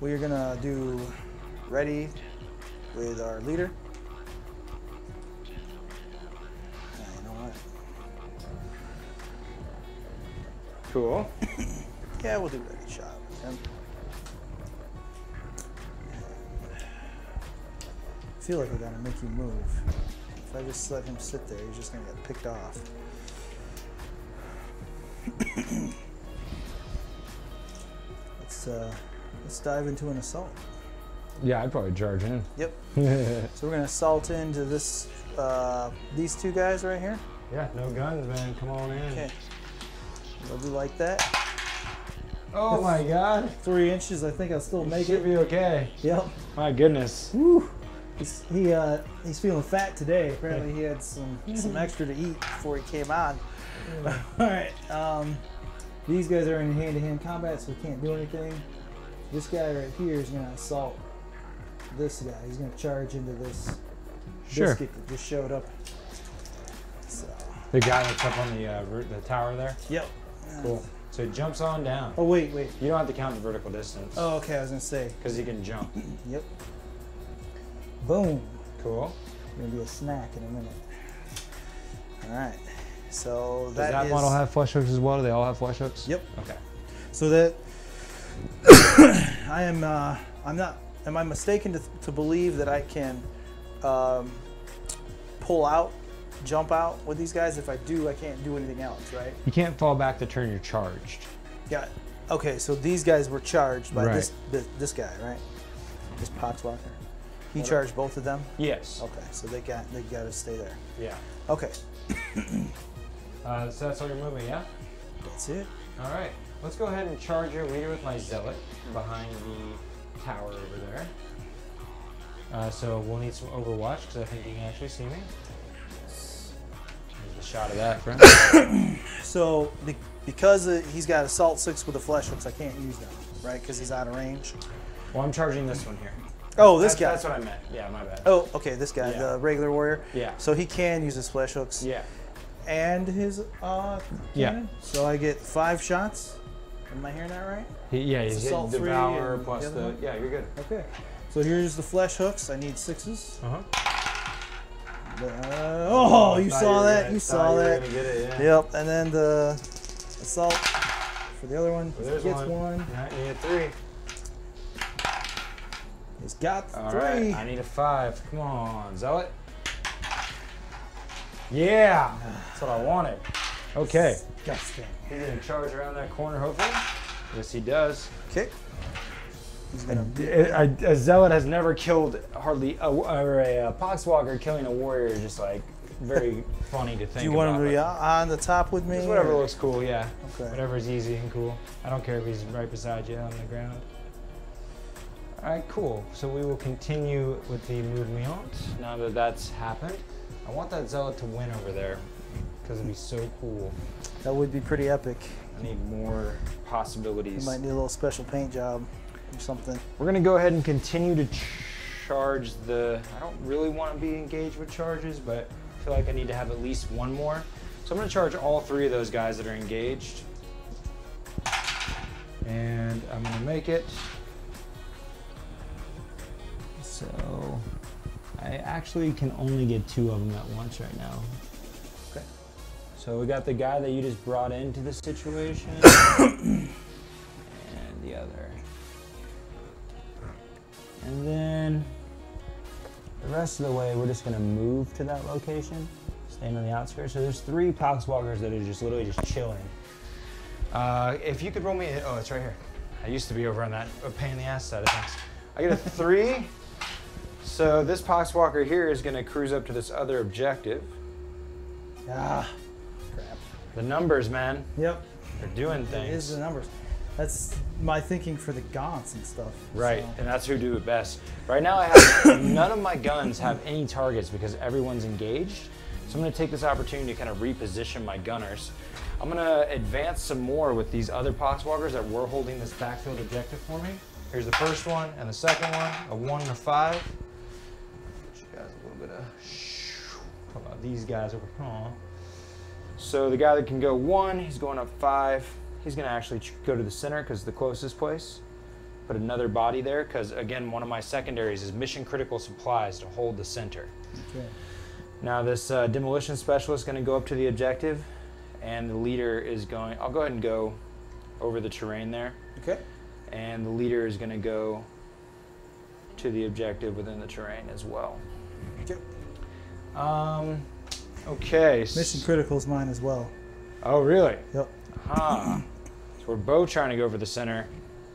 We are gonna do ready with our leader. You know what? Cool. Yeah, we'll do ready shot with him. I feel like I gotta make you move. If I just let him sit there, he's just gonna get picked off. Let's dive into an assault. Yeah, I'd probably charge in. Yep. So we're gonna assault into this, these 2 guys right here. Yeah, no guns, man. Come on in. Okay. We'll do like that. Oh my God. 3 inches. I think I'll still make Should it. be okay. Yep. My goodness. Woo. He's feeling fat today. Apparently he had some extra to eat before he came on. All right. These guys are in hand-to-hand combat, so we can't do anything. This guy right here is gonna assault this guy. He's gonna charge into this biscuit that just showed up. So. The guy that's up on the tower there? Yep. Cool. So he jumps on down. Oh, wait. You don't have to count the vertical distance. Oh, okay, I was gonna say. Because he can jump. Yep. Boom. Cool. Gonna be a snack in a minute. All right. So Does that model have flesh hooks as well? Do they all have flesh hooks? Yep. Okay. So that I'm not. Am I mistaken to believe that I can pull out, jump out with these guys? If I do, I can't do anything else, right? You can't fall back the turn you're charged. Yeah. Okay. So these guys were charged by Right. this guy, right? This Poxwalker. He charged both of them. Yes. Okay. So they got to stay there. Yeah. Okay. So that's all you're moving, yeah? That's it. All right. Let's go ahead and charge your leader with my zealot behind the tower over there. So we'll need some overwatch because I think you can actually see me. There's a shot of that, friend. So because he's got assault 6 with the flesh hooks, I can't use them, right? Because he's out of range. Well, I'm charging this one here. Oh, this guy. That's what I meant. Yeah, my bad. Oh, okay, this guy, Yeah. the regular warrior. Yeah. So he can use his flesh hooks. Yeah. And his Yeah. cannon. So I get 5 shots. Am I hearing that right? He's hitting assault 3 devour and plus the other the. one? Yeah, you're good. Okay. So here's the flesh hooks. I need 6s. Oh, you saw that? You saw that? Get it, yeah. Yep. And then the assault for the other one. Well, Gets one. Yeah, you need 3. He's got 3. All right, I need a 5. Come on, zealot. Yeah, that's what I wanted. Okay. Disgusting. He's gonna charge around that corner, hopefully. Yes, he does. Okay. He's gonna. A zealot has never killed hardly a Poxwalker killing a warrior is just like very funny to think about. Do you want him to be like, on the top with me? just whatever or? looks cool, yeah. Okay. Whatever's easy and cool. I don't care if he's right beside you on the ground. All right, cool. So we will continue with the movement now that that's happened. I want that zealot to win over there because it'd be so cool. That would be pretty epic. I need more You possibilities. might need a little special paint job or something. We're gonna go ahead and continue to charge the, I don't really want to be engaged with charges, but I feel like I need to have at least one more. So I'm gonna charge all 3 of those guys that are engaged. And I'm gonna make it. So I actually can only get 2 of them at once right now. Okay. So we got the guy that you just brought into the situation. And the other. And then the rest of the way, we're just gonna move to that location, stand on the outskirts. So there's 3 poxwalkers that are just literally just chilling. If you could roll me, oh, it's right here. I used to be over on that pain in the ass side of things. I get a 3. So this poxwalker here is gonna cruise up to this other objective. Ah, crap. The numbers, man. Yep. They're doing things. It is the numbers. That's my thinking for the gaunts and stuff. Right, so. and that's who do it best. Right now I have, none of my guns have any targets because everyone's engaged. So I'm gonna take this opportunity to kind of reposition my gunners. I'm gonna advance some more with these other poxwalkers that were holding this backfield objective for me. Here's the first one and the second one, a 1 and a 5. Show you guys a little bit of, talk about these guys over here. So the guy that can go 1, he's going up 5. He's gonna actually go to the center because it's the closest place. Put another body there because, again, one of my secondaries is mission critical supplies to hold the center. Okay. Now this demolition specialist is gonna go up to the objective and the leader is going, I'll go ahead and go over the terrain there. Okay. And the leader is gonna go to the objective within the terrain as well. Okay. Okay. Mission critical is mine as well. Oh, really? Yep. Huh. So we're both trying to go for the center,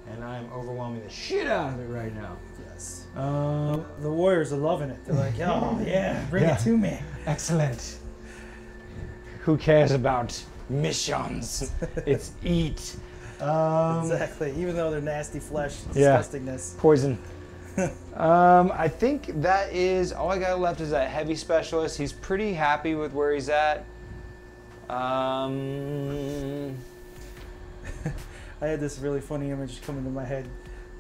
and I'm overwhelming the shit out of it right now. Yes. The Warriors are loving it. They're like, oh yeah, bring it to me. Excellent. Who cares about missions? It's eat. Exactly. Even though they're nasty flesh, disgustingness. Poison. I think that is all I got left is that heavy specialist. He's pretty happy with where he's at. I had this really funny image come into my head.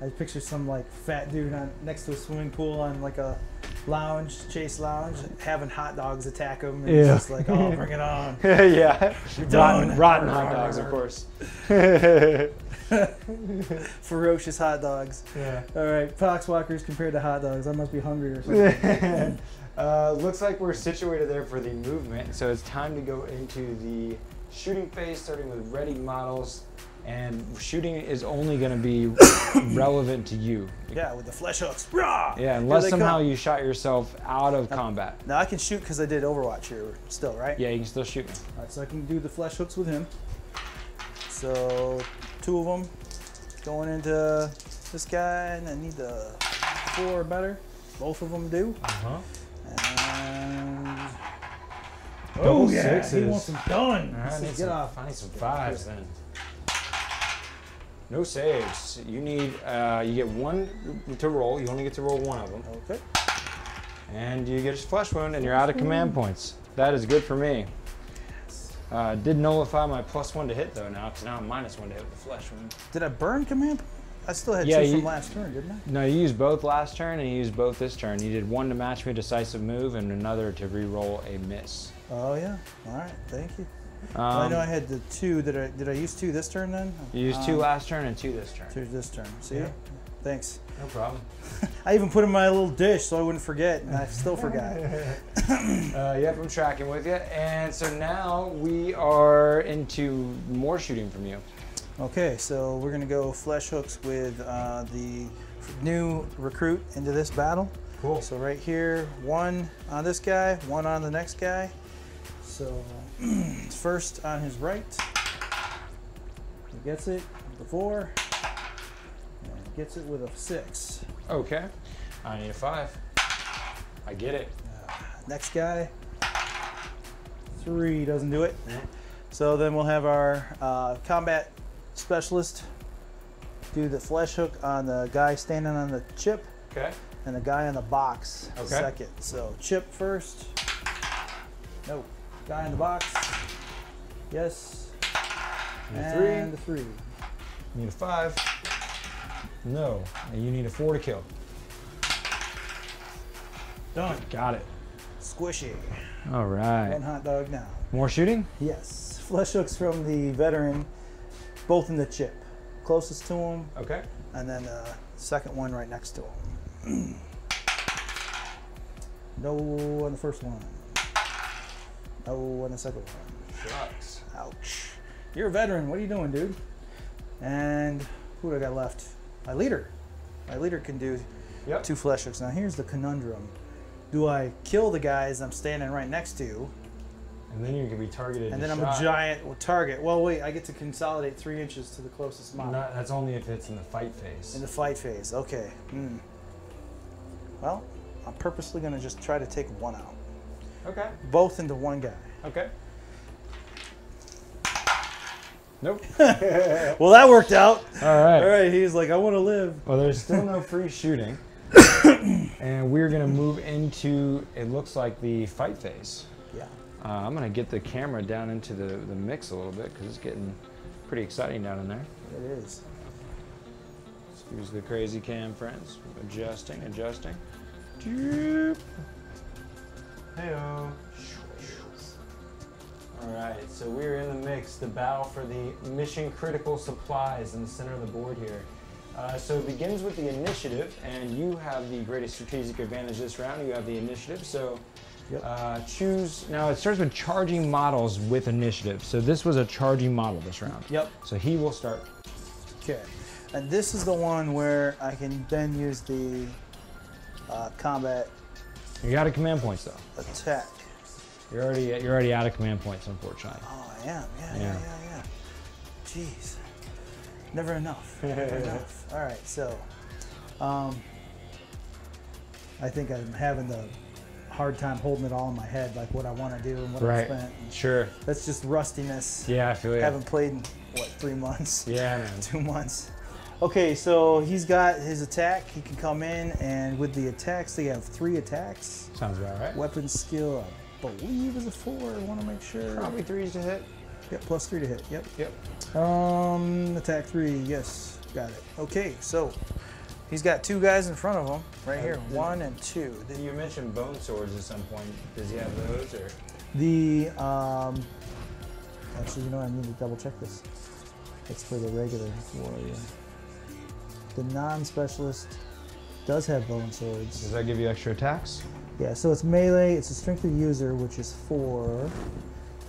I picture some like fat dude next to a swimming pool on like a lounge, Chase lounge, having hot dogs attack him. And he's just like, oh, bring it on. Yeah. Done. Rotten hot dogs, of course. Ferocious hot dogs. Yeah. All right, poxwalkers compared to hot dogs. I must be hungry or something. Looks like we're situated there for the movement, so it's time to go into the shooting phase, starting with ready models. And shooting is only going to be relevant to you. Yeah, with the flesh hooks. Rah! Yeah, unless somehow you shot yourself out of combat. Now I can shoot because I did Overwatch here still, right? Yeah, you can still shoot me. All right, so I can do the flesh hooks with him. So 2 of them going into this guy, and I need the 4 or better. Both of them do. And Double yeah, sixes. he wants them done. I need Get off. I need some 5s then. No saves. You need, you get 1 to roll. You only get to roll 1 of them. Okay. And you get a flesh wound and you're out of command points. That is good for me. Did nullify my +1 to hit though now, because now I'm -1 to hit with the flesh wound. Did I burn command? I still had 2 from last turn, didn't I? No, you used both last turn and you used both this turn. You did 1 to match me a decisive move and another to re-roll a miss. Oh yeah. All right. Thank you. Well, I know I had the 2. Did I use 2 this turn then? You used 2 last turn and 2 this turn. 2 this turn. See? Yeah. Thanks. No problem. I even put in my little dish so I wouldn't forget, and I still forgot. Yep, I'm tracking with you. And so now we are into more shooting from you. Okay, so we're gonna go flesh hooks with the new recruit into this battle. Cool. So right here, 1 on this guy, 1 on the next guy. So first on his right, he gets it with a 4, and gets it with a 6. Okay, I need a 5. I get it. Next guy, 3 doesn't do it. So then we'll have our combat specialist do the flesh hook on the guy standing on the chip. Okay. And the guy on the box Okay. second. So chip first. No. Guy in the box. Yes. And the 3. You need a 5. No. And you need a 4 to kill. Done. Got it. Squishy. All right. 1 hot dog now. More shooting? Yes. Flesh hooks from the veteran, both in the chip. Closest to him. Okay. And then the second one right next to him. No on the first one. No on the second one. Shucks. Ouch. You're a veteran. What are you doing, dude? And who do I got left? My leader. My leader can do 2 flesh hooks. Now here's the conundrum. Do I kill the guys I'm standing right next to? And then you can be targeted. And then I'm a giant target. Well, wait, I get to consolidate 3 inches to the closest model. No, that's only if it's in the fight phase. In the fight phase, okay. Well, I'm purposely going to just try to take one out. Okay. Both into one guy. Okay. Nope. Well, that worked out. All right. All right, he's like, I want to live. Well, there's still no free shooting. And we're going to move into, it looks like, the fight phase. Yeah. I'm going to get the camera down into the mix a little bit because it's getting pretty exciting down in there. It is. Excuse the crazy cam, friends. Adjusting. Hey-o. All right, so we're in the mix. The battle for the mission critical supplies in the center of the board here. So it begins with the initiative, and you have the greatest strategic advantage this round. You have the initiative, so choose. Now it starts with charging models with initiative. So this was a charging model this round. Yep. So he will start. Okay, and this is the one where I can then use the combat. You got command points though. Attack. You're already out of command points, unfortunately. Oh, I am. Yeah. Jeez. Never enough. Never enough. All right, so I think I'm having the hard time holding it all in my head, like what I want to do and what I spent. Sure. That's just rustiness. Yeah, I feel you. Haven't played in, what, 3 months? Yeah, man. 2 months. Okay, so he's got his attack. He can come in, and with the attacks, they have 3 attacks. Sounds about right. Weapon skill, I believe, is a 4. I want to make sure. Probably 3s to hit. Yep, plus 3 to hit. Yep. Yep. Attack 3. Yes, got it. Okay, so he's got 2 guys in front of him right here. 1 and 2. You mentioned bone swords at some point. Does he have those or? The actually, you know, I need to double check this. It's for the regular warrior. The non-specialist does have bone swords. Does that give you extra attacks? Yeah, so it's melee. It's a strength of user, which is 4,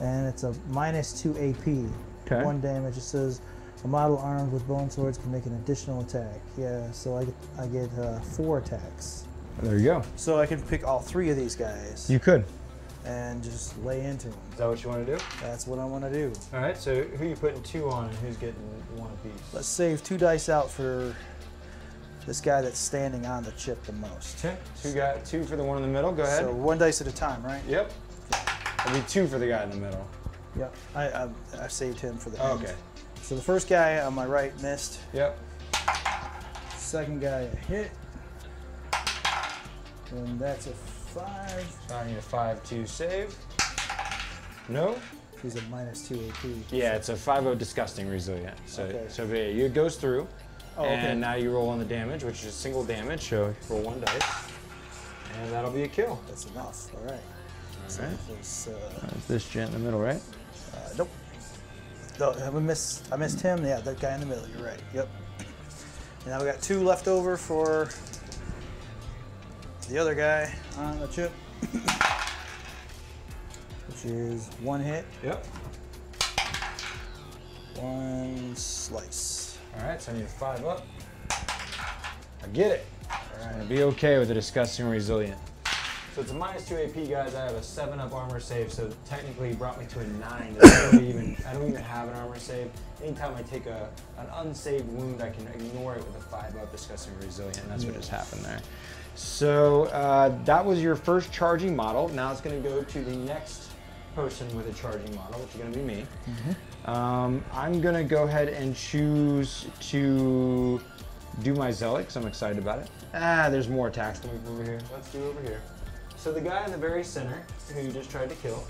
and it's a -2 AP. Okay. 1 damage. It says a model armed with bone swords can make an additional attack. Yeah, so I get 4 attacks. There you go. So I can pick all 3 of these guys. You could. And just lay into them. Is that what you want to do? That's what I want to do. All right. So who are you putting 2 on, and who's getting 1 apiece? Let's save 2 dice out for this guy that's standing on the chip the most. Okay. 2 for the one in the middle. Go ahead. So 1 dice at a time, right? Yep. It'll be 2 for the guy in the middle. Yep. I saved him for the Oh, end. okay. So the first guy on my right missed. Yep. Second guy I hit. And that's a 5. So I need a 5-2 save. No. He's a -2 AP. Yeah, it's a 5-0 disgusting resilient. So Okay. so yeah, it goes through. Oh, okay. And now you roll on the damage, which is single damage. So roll 1 dice, and that'll be a kill. That's enough. All right. All right. This, This gent in the middle, right? nope. No, I missed him. Yeah, that guy in the middle. You're right. Yep. And now we got 2 left over for the other guy on the chip, which is 1 hit, Yep. 1 slice. All right, so I need a 5 up. I get it. All right, I'll be okay with the disgusting resilient. So it's a -2 AP, guys. I have a 7-up armor save, so technically it brought me to a 9. I don't even have an armor save. Anytime I take an unsaved wound, I can ignore it with a 5-up disgusting resilient, and that's what just happened there. So that was your first charging model. Now it's going to go to the next person with a charging model, which is going to be me. I'm going to go ahead and choose to do my zealot because I'm excited about it. There's more attacks coming from over here. Let's do over here. So the guy in the very center, who you just tried to kill,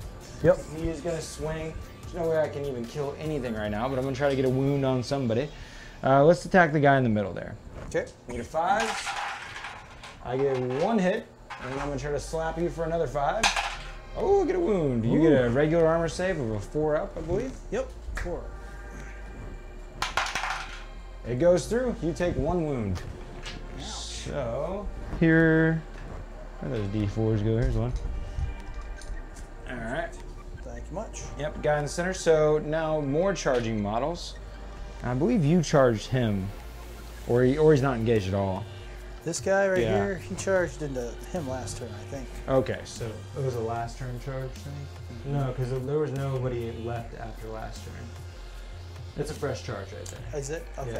Yep. he is going to swing. There's no way I can even kill anything right now, but I'm going to try to get a wound on somebody. Let's attack the guy in the middle there. Okay. Need a 5. I get 1 hit, and I'm going to try to slap you for another 5. Oh, I get a wound. You get a regular armor save of a 4-up, I believe. Yep. 4. It goes through. You take 1 wound. So here, where those D4s go? Here's 1. All right. Thank you much. Yep, guy in the center. So now more charging models. I believe you charged him, or he's not engaged at all. This guy right Yeah. here, he charged into him last turn, I think. Okay, so it was a last turn charge thing? No, because there was nobody left after last turn. It's a fresh charge right there. Is it? Okay.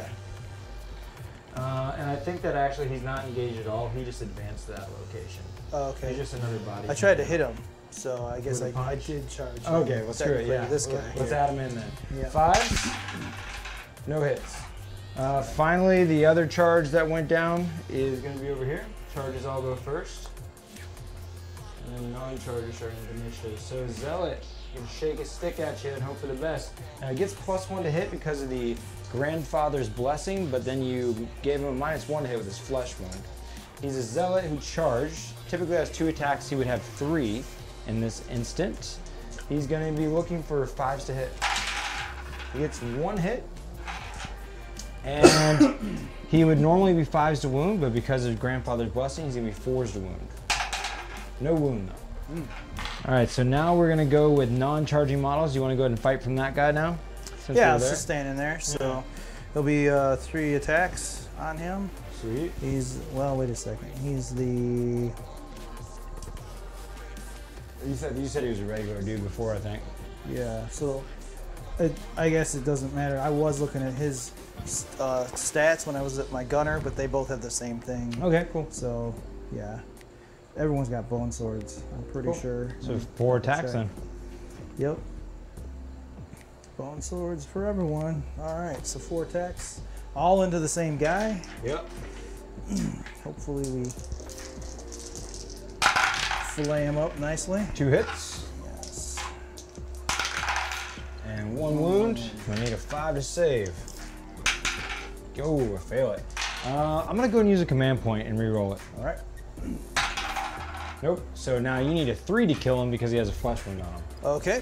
Yeah. And I think that actually he's not engaged at all. He just advanced to that location. Oh, okay. He's just another body. I tried to hit him, so I guess With a I punch? did charge. Okay, let's do it. technically Yeah, This guy. let's here. add him in then. Yeah. 5, no hits. Finally, the other charge that went down is going to be over here. Charges all go first, and then non-charges are in initiative. So Zealot can shake his stick at you and hope for the best. Now he gets +1 to hit because of the grandfather's blessing, but then you gave him a -1 to hit with his flesh wound. He's a Zealot who charged. Typically has 2 attacks. He would have 3 in this instant. He's going to be looking for 5s to hit. He gets 1 hit, and he would normally be 5s to wound, but because of grandfather's blessing, he's going to be 4s to wound. No wound though. All right, so now we're going to go with non-charging models. You want to go ahead and fight from that guy now? Since Yeah, we're it's there? just standing there. So there'll be 3 attacks on him. Sweet. He's, well, wait a second. He's the, You said he was a regular dude before, I think. yeah, so I guess it doesn't matter. I was looking at his stats when I was at my gunner, but they both have the same thing. Okay, cool. So, yeah. Everyone's got bone swords, I'm pretty Cool. sure. So 4 attacks check. then. Yep. Bone swords for everyone. All right, so 4 attacks. All into the same guy. Yep. Hopefully we fillet him up nicely. 2 hits Yes. and 1 wound. We need a 5 to save. Oh, I fail it. I'm gonna go and use a command point and re-roll it. All right. Nope. So now you need a 3 to kill him because he has a flesh wound on him. Okay.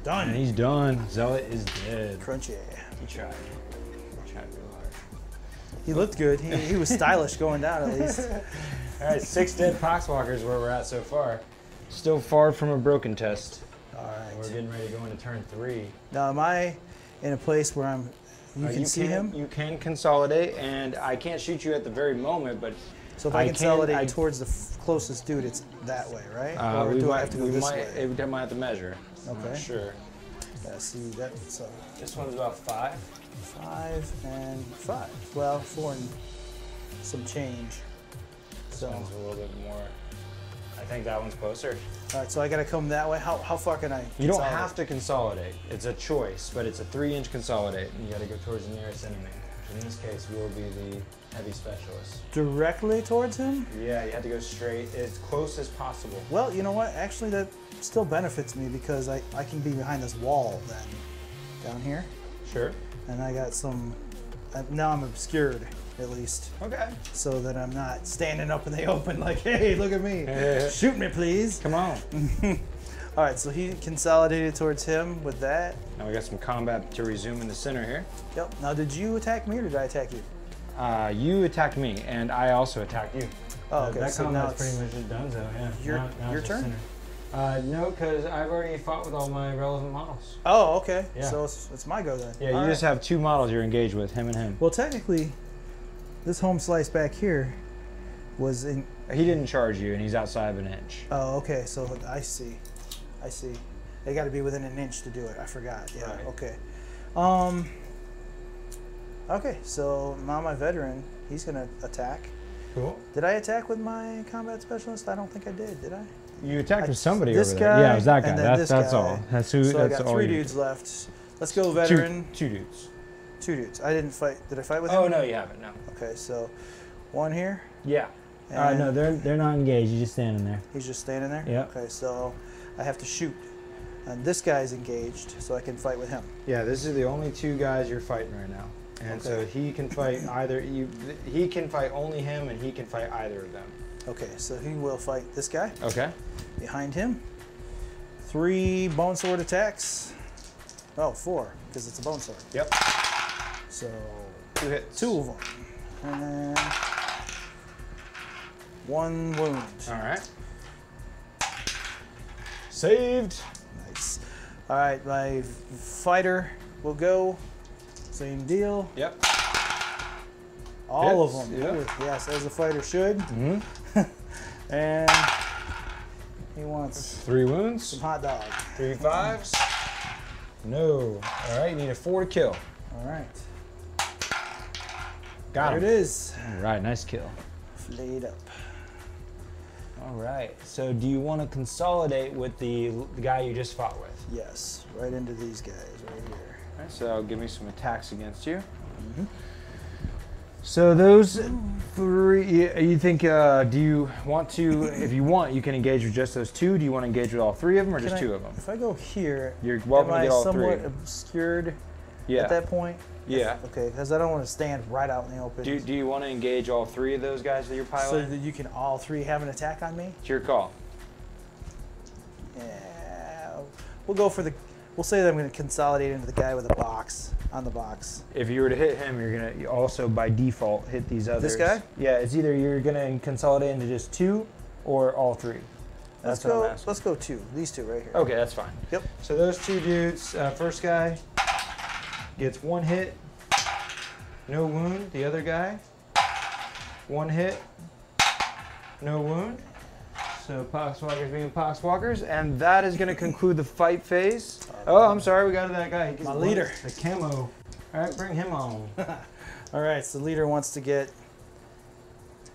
Done. And he's done. Zealot is dead. Crunchy. He tried. He tried real hard. He looked good. He was stylish going down at least. All right, 6 dead poxwalkers where we're at so far. Still far from a broken test. All We're right. getting ready to go into turn 3. Now, am I in a place where you can see him? You can consolidate, and I can't shoot you at the very moment, but So if I consolidate I- towards the closest dude, it's that way, right? Or we do I might, have to go we this might, way? we might have to measure. I'm not Okay. sure. Yeah, see, that's This one's about 5. 5 and 5. Well, 4 and some change. This So, one's a little bit more. I think that one's closer. all right, so I got to come that way. How far can I You don't consolidate? have to consolidate. It's a choice, but it's a 3-inch consolidate, and you got to go towards the nearest enemy. In this case, we'll be the heavy specialist. Directly towards him? Yeah, you have to go straight, as close as possible. Well, you know what? Actually, that still benefits me because I can be behind this wall then, down here. Sure. And I got some, now I'm obscured at least, Okay. so that I'm not standing up in the open like, hey, look at me. Shoot me, please. Come on. All right, so he consolidated towards him with that. Now we got some combat to resume in the center here. Yep. Now, did you attack me or did I attack you? You attacked me, and I also attacked you. Oh, okay. That So now combat's it's pretty much just done, so yeah. your Now it's just turn? center. No, because I've already fought with all my relevant models. Oh, okay. Yeah. So it's my go then. Yeah, you All just right. have 2 models you're engaged with, him and him. Well, technically, this home slice back here was in. He didn't charge you, and he's outside of an inch. Oh, okay. So I see. I see. They got to be within an inch to do it. I forgot. Yeah. Right. Okay. Okay. So now my veteran, he's gonna attack. Cool. Did I attack with my combat specialist? I don't think I did I? You attacked with somebody This over there. guy Yeah, it was that guy. and then That's this guy. all. That's who. So I that's got all 3 you- dudes left. Let's go veteran. Two dudes. 2 dudes. I didn't fight. Did I fight with him? Oh no, you haven't. No. Okay. So 1 here. Yeah. And No, they're not engaged. You're just standing there. he's just standing there? Yeah. Okay, so I have to shoot. And this guy's engaged, so I can fight with him. Yeah, this is the only 2 guys you're fighting right now, and so Okay. he can fight either you. He can fight only him, and he can fight either of them. Okay, so he will fight this guy. Okay. Behind him. 3 bone sword attacks. Oh, 4, because it's a bone sword. Yep. So 2 hits. 2 of them. And then 1 wound. All right. Saved. Nice. All right, my fighter will go. Same deal. Yep. All Hits, of them. yeah. Ooh, yes, as a fighter should. And he wants 3 wounds. some hot dog. 3 5s. No. All right, you need a 4 to kill. All right. Got There him. it is. All right, nice kill. Flayed up. All right. So do you want to consolidate with the guy you just fought with? Yes, right into these guys right here. All right, so give me some attacks against you. So those 3, you think, do you want to, if you want, you can engage with just those 2. Do you want to engage with all 3 of them or just 2 of them? If I go here, You're welcome am to I get all 3. somewhat obscured at that point? Yeah. Okay, because I don't want to stand right out in the open. Do you want to engage all 3 of those guys that you're so piloting? that you can all 3 have an attack on me? It's your call. Yeah. We'll go for the. We'll say that I'm going to consolidate into the guy with a box on the box. If you were to hit him, you're going to also by default hit these others. This guy? Yeah, it's either you're going to consolidate into just 2 or all 3. That's what I'm asking. Let's go 2. These 2 right here. Okay, that's fine. Yep. So those 2 dudes, first guy gets 1 hit, no wound. The other guy, 1 hit, no wound. So Poxwalkers being Poxwalkers, and that is going to conclude the fight phase. Oh, I'm sorry, we got that guy. He My leader. The camo. All right, bring him on. All right, so the leader wants to get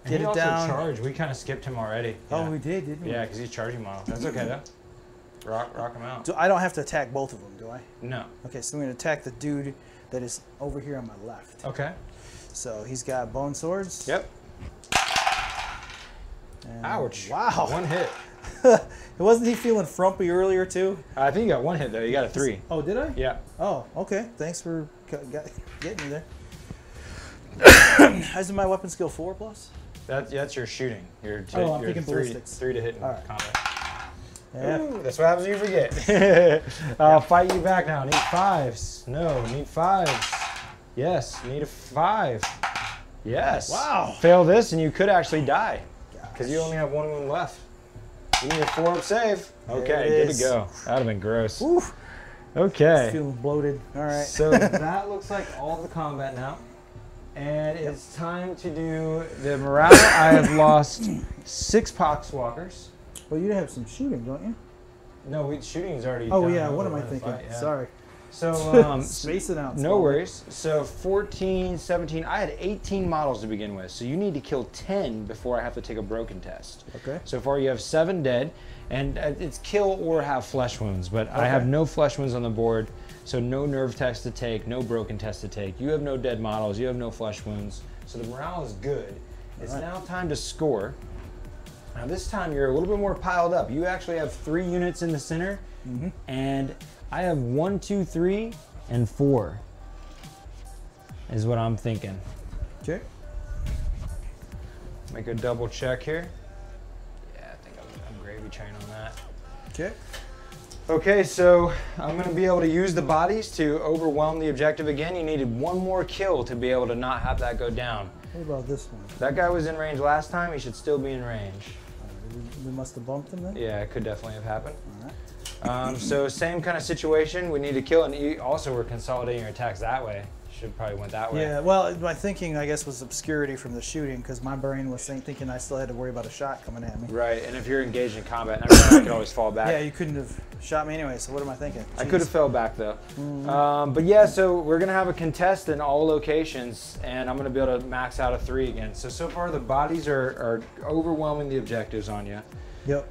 And he it also down. charged. We kind of skipped him already. Oh, Yeah. we did, didn't we? Yeah, because he's charging model. That's okay though. Rock him out. So I don't have to attack both of them, do I? No. Okay, so I'm going to attack the dude that is over here on my left. Okay. So he's got bone swords. Yep. And Ouch. Wow. 1 hit. Wasn't he feeling frumpy earlier too? I think you got 1 hit though. You got a 3. Oh, did I? Yeah. Oh, okay. Thanks for getting me there. Isn't my weapon skill 4 plus? That's your shooting. You're I'm you're thinking 3 ballistics. 3 to hit in All right. combat. Yeah. Ooh, that's what happens when you forget. I'll fight you back now. Need 5s. No, need 5s. Yes, need a 5. Yes. Wow. Fail this and you could actually die because you only have 1 wound left. You need a 4-up save. Okay, good to go. That would have been gross. Oof. Okay. Feeling bloated. All right. So that looks like all the combat now. And it's time to do the morale. I have lost 6 Poxwalkers. Well, you have some shooting, don't you? No, shooting is already Oh done. yeah. What am I We're in the thinking? fight, yeah. Sorry. So Spacing out. no worries. So 14, 17. I had 18 models to begin with. So you need to kill 10 before I have to take a broken test. Okay. So far you have 7 dead, and it's kill or have flesh wounds. But I have no flesh wounds on the board, so no nerve test to take, no broken test to take. You have no dead models. You have no flesh wounds. So the morale is good. It's now time to score. Now this time you're a little bit more piled up. You actually have 3 units in the center, and I have 1, 2, 3, and 4. Is what I'm thinking. Okay. Make a double check here. Yeah, I think I'm gravy train on that. Okay. Okay, so I'm going to be able to use the bodies to overwhelm the objective again. You needed 1 more kill to be able to not have that go down. What about this one? That guy was in range last time. He should still be in range. We must have bumped him then. Yeah, it could definitely have happened. All right. So same kind of situation. We need to kill, and you also were consolidating your attacks that way. Should probably went that way. Yeah, well, my thinking, I guess, was obscurity from the shooting, because my brain was thinking I still had to worry about a shot coming at me. Right, and if you're engaged in combat, and everything, I could always fall back. Yeah, you couldn't have shot me anyway, so what am I thinking? I Jeez. could have fell back though. But yeah, so we're gonna have a contest in all locations, and I'm gonna be able to max out a 3 again. So far the bodies are overwhelming the objectives on you. Yep.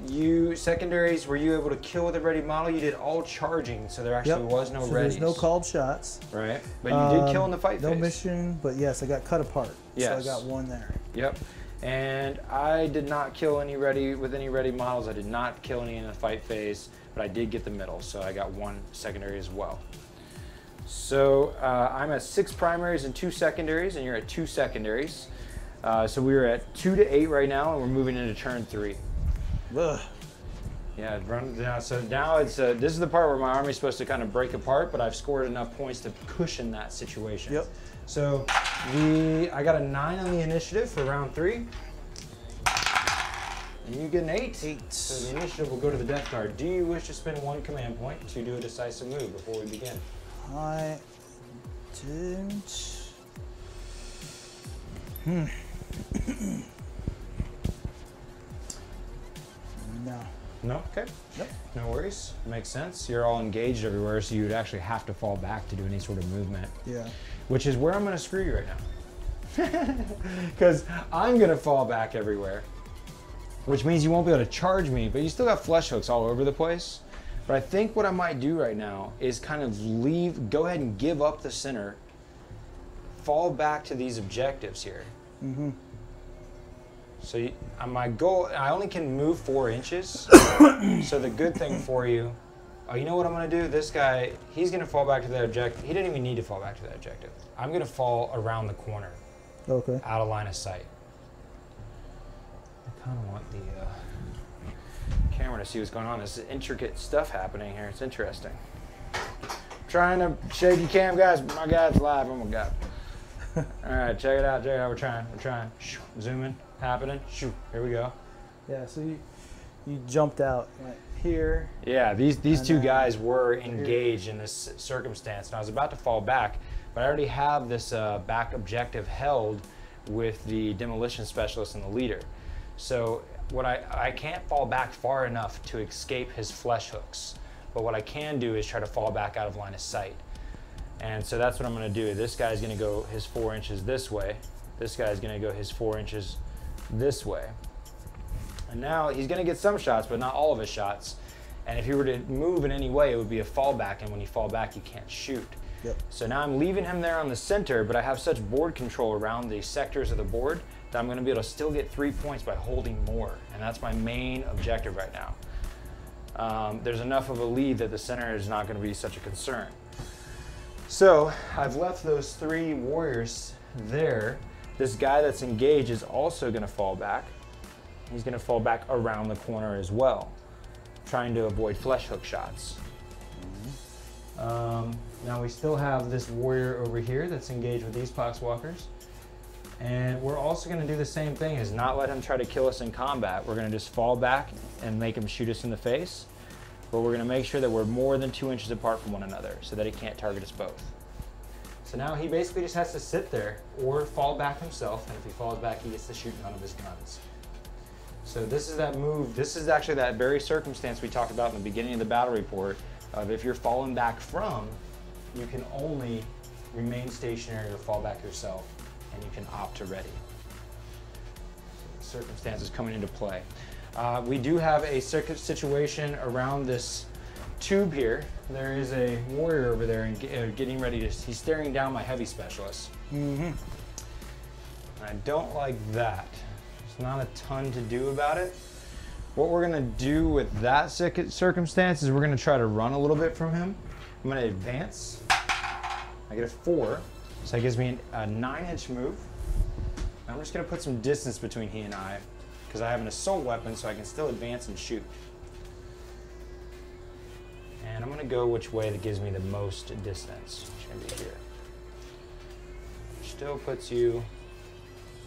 You secondaries, were you able to kill with a ready model? You did all charging, so there actually was no so readies. there's no called shots. Right, but you did kill in the fight No phase. mission, but yes, I got cut apart. Yes. So I got 1 there. Yep. And I did not kill any ready models. I did not kill any in the fight phase, but I did get the middle, so I got 1 secondary as well. So I'm at 6 primaries and 2 secondaries, and you're at 2 secondaries. So we are at 2 to 8 right now, and we're moving into turn 3. Ugh. Yeah, it runs down. So now it's this is the part where my army's supposed to kind of break apart, but I've scored enough points to cushion that situation. Yep. So I got a 9 on the initiative for round 3. And you get an 8. 8. So the initiative will go to the Death Guard. Do you wish to spend 1 command point to do a decisive move before we begin? I didn't. No. No? Okay. Nope. No worries. Makes sense. You're all engaged everywhere, so you would actually have to fall back to do any sort of movement. Yeah. Which is where I'm going to screw you right now. Because I'm going to fall back everywhere. Which means you won't be able to charge me, but you still got flesh hooks all over the place. But I think what I might do right now is kind of go ahead and give up the center, fall back to these objectives here. Mm-hmm. So my goal, I only can move 4 inches. So the good thing for you, oh, you know what I'm going to do? This guy, he's going to fall back to that objective. He didn't even need to fall back to that objective. I'm going to fall around the corner. Okay. Out of line of sight. I kind of want the camera to see what's going on. There's intricate stuff happening here. It's interesting. Trying to shake your cam, guys. My God's live. Oh my God. All right, check it out. Check it out. We're trying. Zoom in. Happening. Shoot. Here we go. Yeah. So you jumped out right here. Yeah. These two guys were engaged in this circumstance, and I was about to fall back, but I already have this back objective held with the demolition specialist and the leader. So what I can't fall back far enough to escape his flesh hooks, but what I can do is try to fall back out of line of sight. And so that's what I'm going to do. This guy's going to go his 4 inches this way. This guy's going to go his 4 inches this way. And now he's going to get some shots, but not all of his shots. And if he were to move in any way, it would be a fallback. And when you fall back, you can't shoot. Yep. So now I'm leaving him there on the center, but I have such board control around the sectors of the board that I'm going to be able to still get 3 points by holding more. And that's my main objective right now. There's enough of a lead that the center is not going to be such a concern. So I've left those 3 warriors there. This guy that's engaged is also going to fall back. He's going to fall back around the corner as well, trying to avoid flesh hook shots. Now we still have this warrior over here that's engaged with these poxwalkers. And we're also going to do the same thing, is not let him try to kill us in combat. We're going to just fall back and make him shoot us in the face. But we're going to make sure that we're more than 2 inches apart from one another so that he can't target us both. So now he basically just has to sit there or fall back himself, and if he falls back, he gets to shoot none of his guns. So this is that move. This is actually that very circumstance we talked about in the beginning of the battle report of if you're falling back from, you can only remain stationary or fall back yourself, and you can opt to ready. So circumstances coming into play. We do have a situation around this tube here. There is a warrior over there and getting ready to, he's staring down my heavy specialist. And I don't like that. There's not a ton to do about it. What we're gonna do with that circumstance is we're gonna try to run a little bit from him. I'm gonna advance. I get a 4, so that gives me a 9-inch move. I'm just gonna put some distance between he and I, because I have an assault weapon, so I can still advance and shoot. And I'm gonna go which way that gives me the most distance, which is gonna be here. Which still puts you,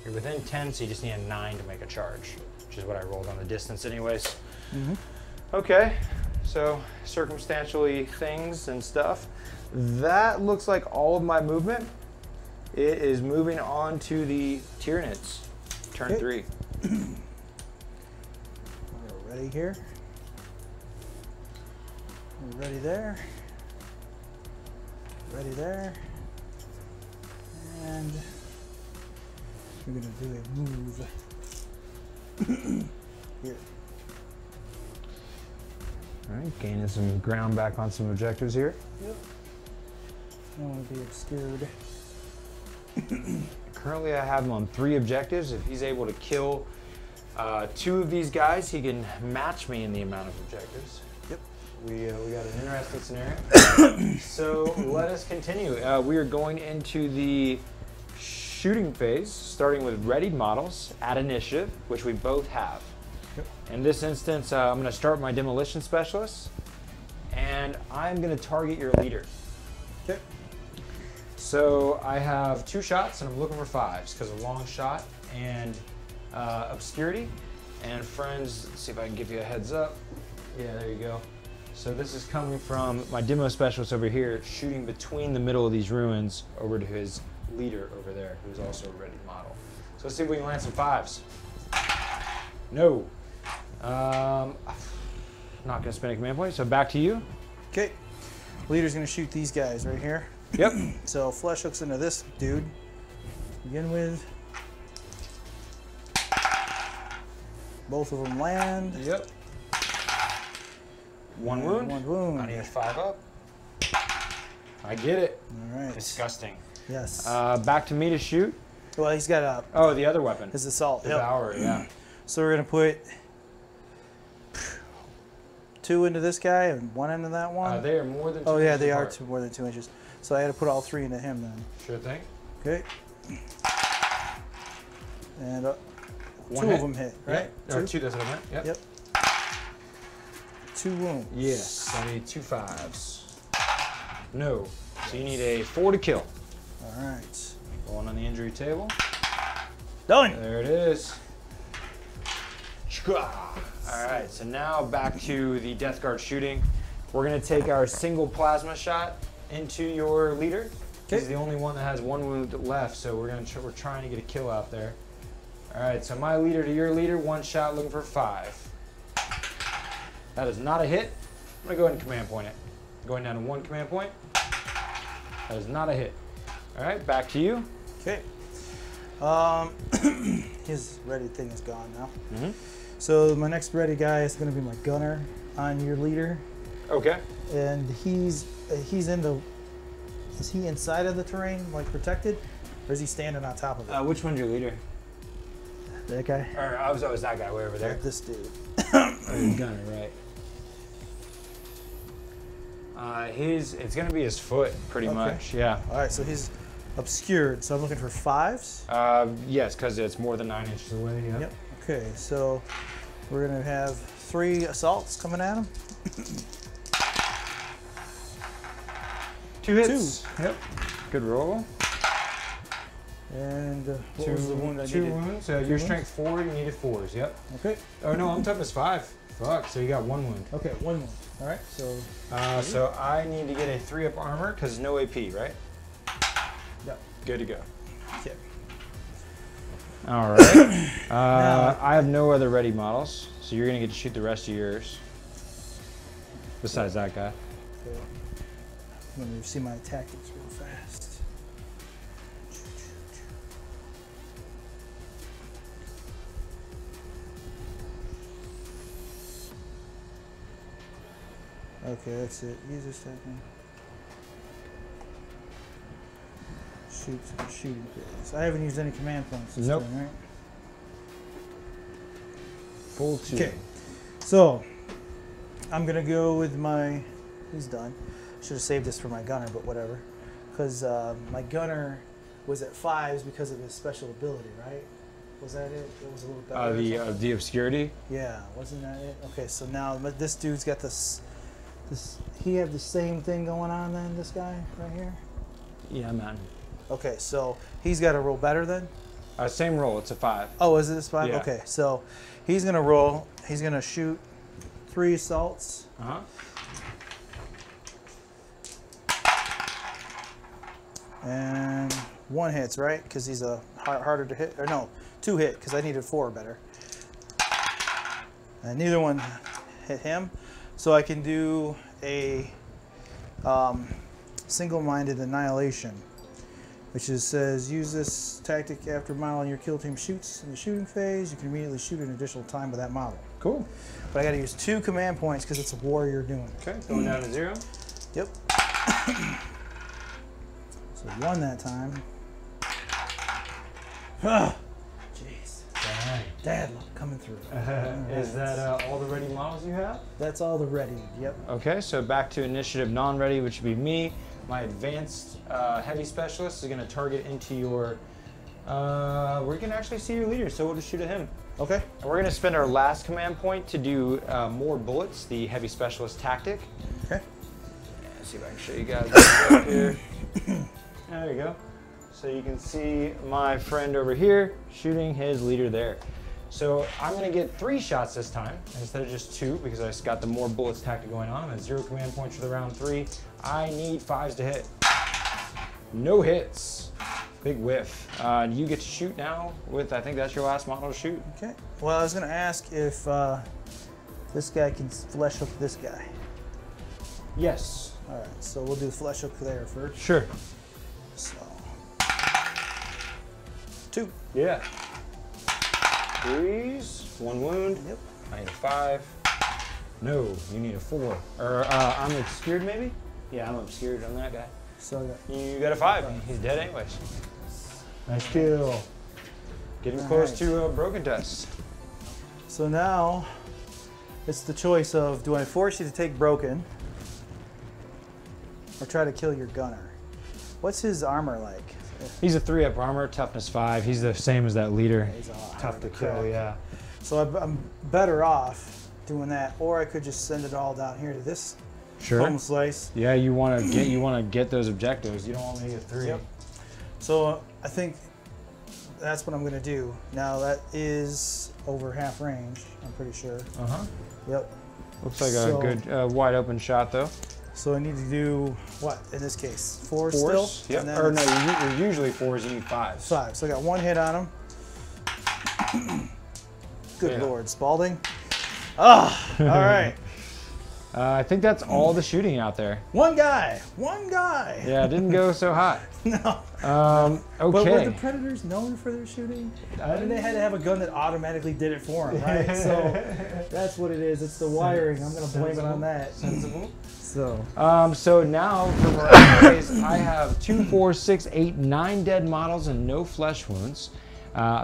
you're within 10, so you just need a 9 to make a charge, which is what I rolled on the distance anyways. Okay, so circumstantially things and stuff. That looks like all of my movement. It is moving on to the Tyranids, turn 3. We're ready here. We're ready there. Ready there. And we're going to do a move here. All right, gaining some ground back on some objectives here. Yep. I don't want to be obscured. Currently I have him on 3 objectives. If he's able to kill 2 of these guys, he can match me in the amount of objectives. Yep. We got an interesting scenario. So let us continue. We are going into the shooting phase, starting with readied models at initiative, which we both have. Yep. In this instance, I'm going to start my demolition specialist, and I'm going to target your leader. Okay. So I have 2 shots, and I'm looking for 5s because of long shot and obscurity. And friends, let's see if I can give you a heads up. Yeah, there you go. So this is coming from my demo specialist over here, shooting between the middle of these ruins over to his leader over there, who's also a ready model. So let's see if we can land some 5s. No. Not gonna spend a command point, so back to you. Okay. Leader's gonna shoot these guys right here. Yep. So flesh hooks into this dude. Begin with. Both of them land. Yep. 1 wound. 1 wound. I need a 5 up. I get it. All right. Disgusting. Yes. Back to me to shoot. Well, he's got a. Oh, the other weapon. His assault. Devourer, yeah. So we're gonna put 2 into this guy and 1 into that one. They are more than 2 Oh yeah, inches they apart. are more than 2 inches. So I had to put all 3 into him then. Sure thing. Okay. And 2 hit. of them hit, right? Yep. Or 2, that's what I meant. Yep. 2 wounds. Yes, I need 2 5s. No. So you need a 4 to kill. All right. Going on the injury table. Done. There it is. All right, so now back to the Death Guard shooting. We're gonna take our single plasma shot into your leader. He's the only one that has 1 wound left, so we're trying to get a kill out there. All right, so my leader to your leader, 1 shot, looking for 5. That is not a hit. I'm gonna go ahead and command point it. Going down to 1 command point. That is not a hit. All right, back to you. Okay. His ready thing is gone now. Mm-hmm. So my next ready guy is going to be my gunner on your leader, Okay. and he's in the. Is he inside of the terrain, like protected, or is he standing on top of it? Which one's your leader? That guy. Or I was that guy way over there. This dude. Oh, gunner, right. It's gonna be his foot, pretty much. Yeah. All right, so he's obscured. So I'm looking for 5s. Yes, because it's more than 9 inches away. Yeah. Yep. Okay, so we're gonna have 3 assaults coming at him. 2 hits. 2. Yep. Good roll. And what was the wound I 2 needed? wounds. 2 Your wounds? strength 4. You needed 4s. Yep. Okay. Oh no, I'm toughness 5. Fuck. So you got 1 wound. Okay, 1 wound. All right. So. So I need to get a 3-up armor because no AP, right? Yep. Good to go. Okay. All right. I have no other ready models, so you're gonna get to shoot the rest of yours. Besides that guy. Okay. Let me see my tactics real fast. Okay, that's it. Use this second. Shooting phase. I haven't used any command points this Nope. turn, right? Full 2. Okay, so I'm gonna go with my. He's done. Should have saved this for my gunner, but whatever. Because my gunner was at 5s because of his special ability, right? Was that it? It was a little better. The obscurity. Yeah, wasn't that it? Okay, so now this dude's got this. He have the same thing going on then. This guy right here. Yeah, man. Okay, so he's got to roll better then. Same roll. It's a 5. Oh, is it this 5? Yeah. Okay, so he's gonna roll. He's gonna shoot 3 assaults. Uh huh. And 1 hits, right? Because he's a harder to hit. Or no, 2 hit because I needed 4 better. And neither one hit him. So I can do a single-minded annihilation, which says use this tactic after a model on your kill team shoots in the shooting phase. You can immediately shoot an additional time with that model. Cool. But I got to use 2 command points because it's a warrior doing it. Okay. Going down to 0. Yep. So 1 that time. Ah, jeez. Dad coming through. Is that all the ready models you have? That's all the ready. Yep. Okay, so back to initiative non-ready, which would be me. My advanced heavy specialist is going to target into your. We can actually see your leader, so we'll just shoot at him. Okay. And we're going to spend our last command point to do more bullets, the heavy specialist tactic. Okay. Let's see if I can show you guys this up here. There you go. So you can see my friend over here shooting his leader there. So I'm going to get 3 shots this time instead of just 2 because I just got the more bullets tactic going on. I'm at 0 command points for the round 3. I need 5s to hit. No hits. Big whiff. You get to shoot now with, I think that's your last model to shoot. Okay. Well, I was going to ask if this guy can flesh hook this guy. Yes. All right, so we'll do flesh hook there first. Sure. So, 2. Yeah. 3s, 1 wound. Yep. I need a 5. No, you need a 4. Or I'm obscured maybe? Yeah, I'm obscured on that guy. So I got, You got a 5. He's dead anyways. Nice kill. Getting close to broken test. so now it's the choice of, do I force you to take broken or try to kill your gunner? What's his armor like? He's a 3-up armor, toughness 5. He's the same as that leader. He's Tough to kill, yeah. So I'm better off doing that, or I could just send it all down here to this home slice. Yeah, you want to get those objectives. You don't want to get 3. Yep. So I think that's what I'm going to do. Now that is over half range, I'm pretty sure. Yep. Looks like a good wide open shot though. So I need to do what in this case? 4 4s? still? Yep. Or no, you're usually 4s. You need 5s. 5. So I got 1 hit on him. Good Lord, Spalding. Ah, all right. I think that's all the shooting out there. One guy. Yeah, it didn't go so hot. No. Okay. But were the Predators known for their shooting? I mean, they had to have a gun that automatically did it for them, right? So that's what it is. It's the wiring. I'm going to blame it on that. Sensible. So. So now for varieties, I have 2, 4, 6, 8, 9 dead models and no flesh wounds.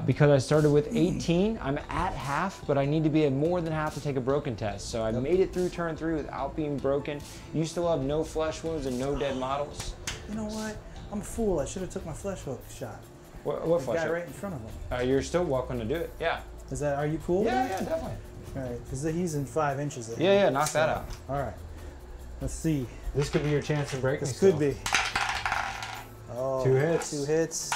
Because I started with 18, I'm at half, but I need to be at more than half to take a broken test. So I made it through turn 3 without being broken. You still have no flesh wounds and no dead models. You know what? I'm a fool. I should have took my flesh hook shot. What flesh guy hook? right in front of him. You're still welcome to do it. Yeah. Is that? Are you cool? Yeah, yeah, definitely. All right, because he's in 5 inches. Yeah, yeah, knock that out. All right. Let's see. This could be your chance to break. This could be. Oh, 2 hits. 2 hits.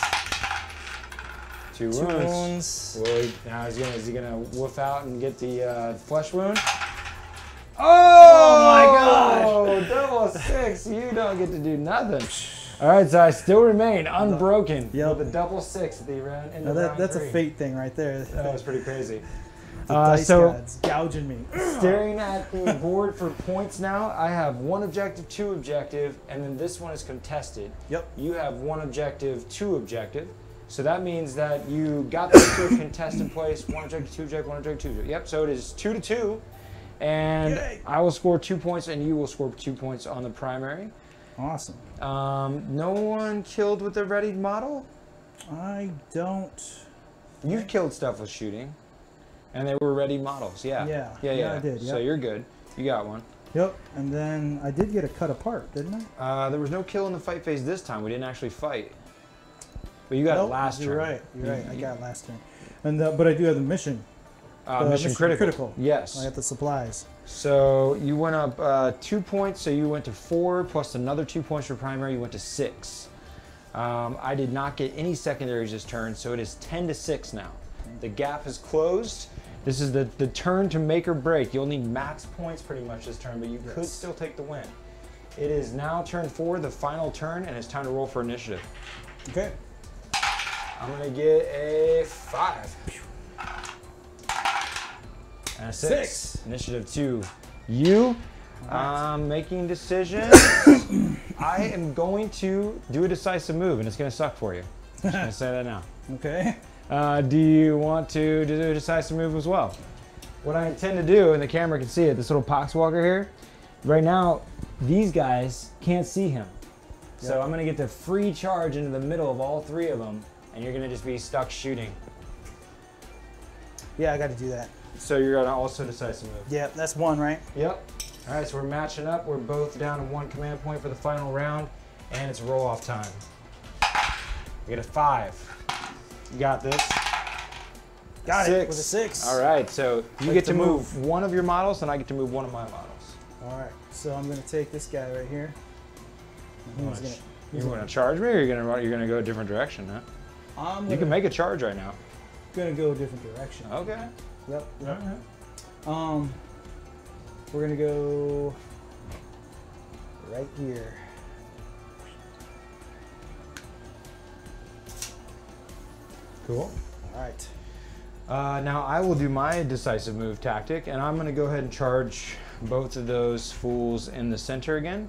2 wounds. Well, now is he gonna woof out and get the flesh wound? Oh my gosh! Oh, double 6. You don't get to do nothing. All right, so I still remain unbroken with a double 6 at the round. In the round that's 3. a fate thing right there. That was pretty crazy. The dice god's gouging me. Staring at the board for points now, I have 1 objective, 2 objective, and then this one is contested. Yep. You have 1 objective, 2 objective. So that means that you got this to a contested place, 1 objective, 2 objective, 1 objective, 2 objective. Yep, so it is 2-2. And I will score 2 points and you will score 2 points on the primary. Awesome. No one killed with the ready model? I don't. You've killed stuff with shooting. And they were ready models, yeah. Yeah, I did. Yep. So you're good. You got 1. Yep, and then I did get a cut apart, didn't I? There was no kill in the fight phase this time. We didn't actually fight. But you got it last turn. You're right. I got it last turn. And but I do have the mission. Mission critical. Yes. I got the supplies. So you went up 2 points, so you went to 4 plus another 2 points for primary. You went to 6. I did not get any secondaries this turn, so it is 10-6 now. The gap is closed. This is the turn to make or break. You'll need max points pretty much this turn, but you could still take the win. It is now turn 4, the final turn, and it's time to roll for initiative. Okay. I'm gonna get a 5. And a 6. Initiative 2. You, making decisions. I am going to do a decisive move, and it's gonna suck for you. I'm just gonna say that now. Okay. Do you want to do a decisive move as well? What I intend to do, and the camera can see it, this little poxwalker here, right now, these guys can't see him. So I'm gonna get the free charge into the middle of all 3 of them, and you're gonna just be stuck shooting. Yeah, I got to do that. So you're gonna also decisive move. Yeah, that's 1, right? Yep. All right, so we're matching up. We're both down to 1 command point for the final round, and it's roll-off time. We get a 5. You got this. Got it with a 6. All right, so you get to move 1 of your models, and I get to move 1 of my models. All right, so I'm gonna take this guy right here. You want to charge me, or you're gonna go a different direction, huh? You can make a charge right now. Gonna go a different direction. Okay. Yep. We're gonna go right here. Cool. All right. Now I will do my decisive move tactic, and I'm going to go ahead and charge both of those fools in the center again.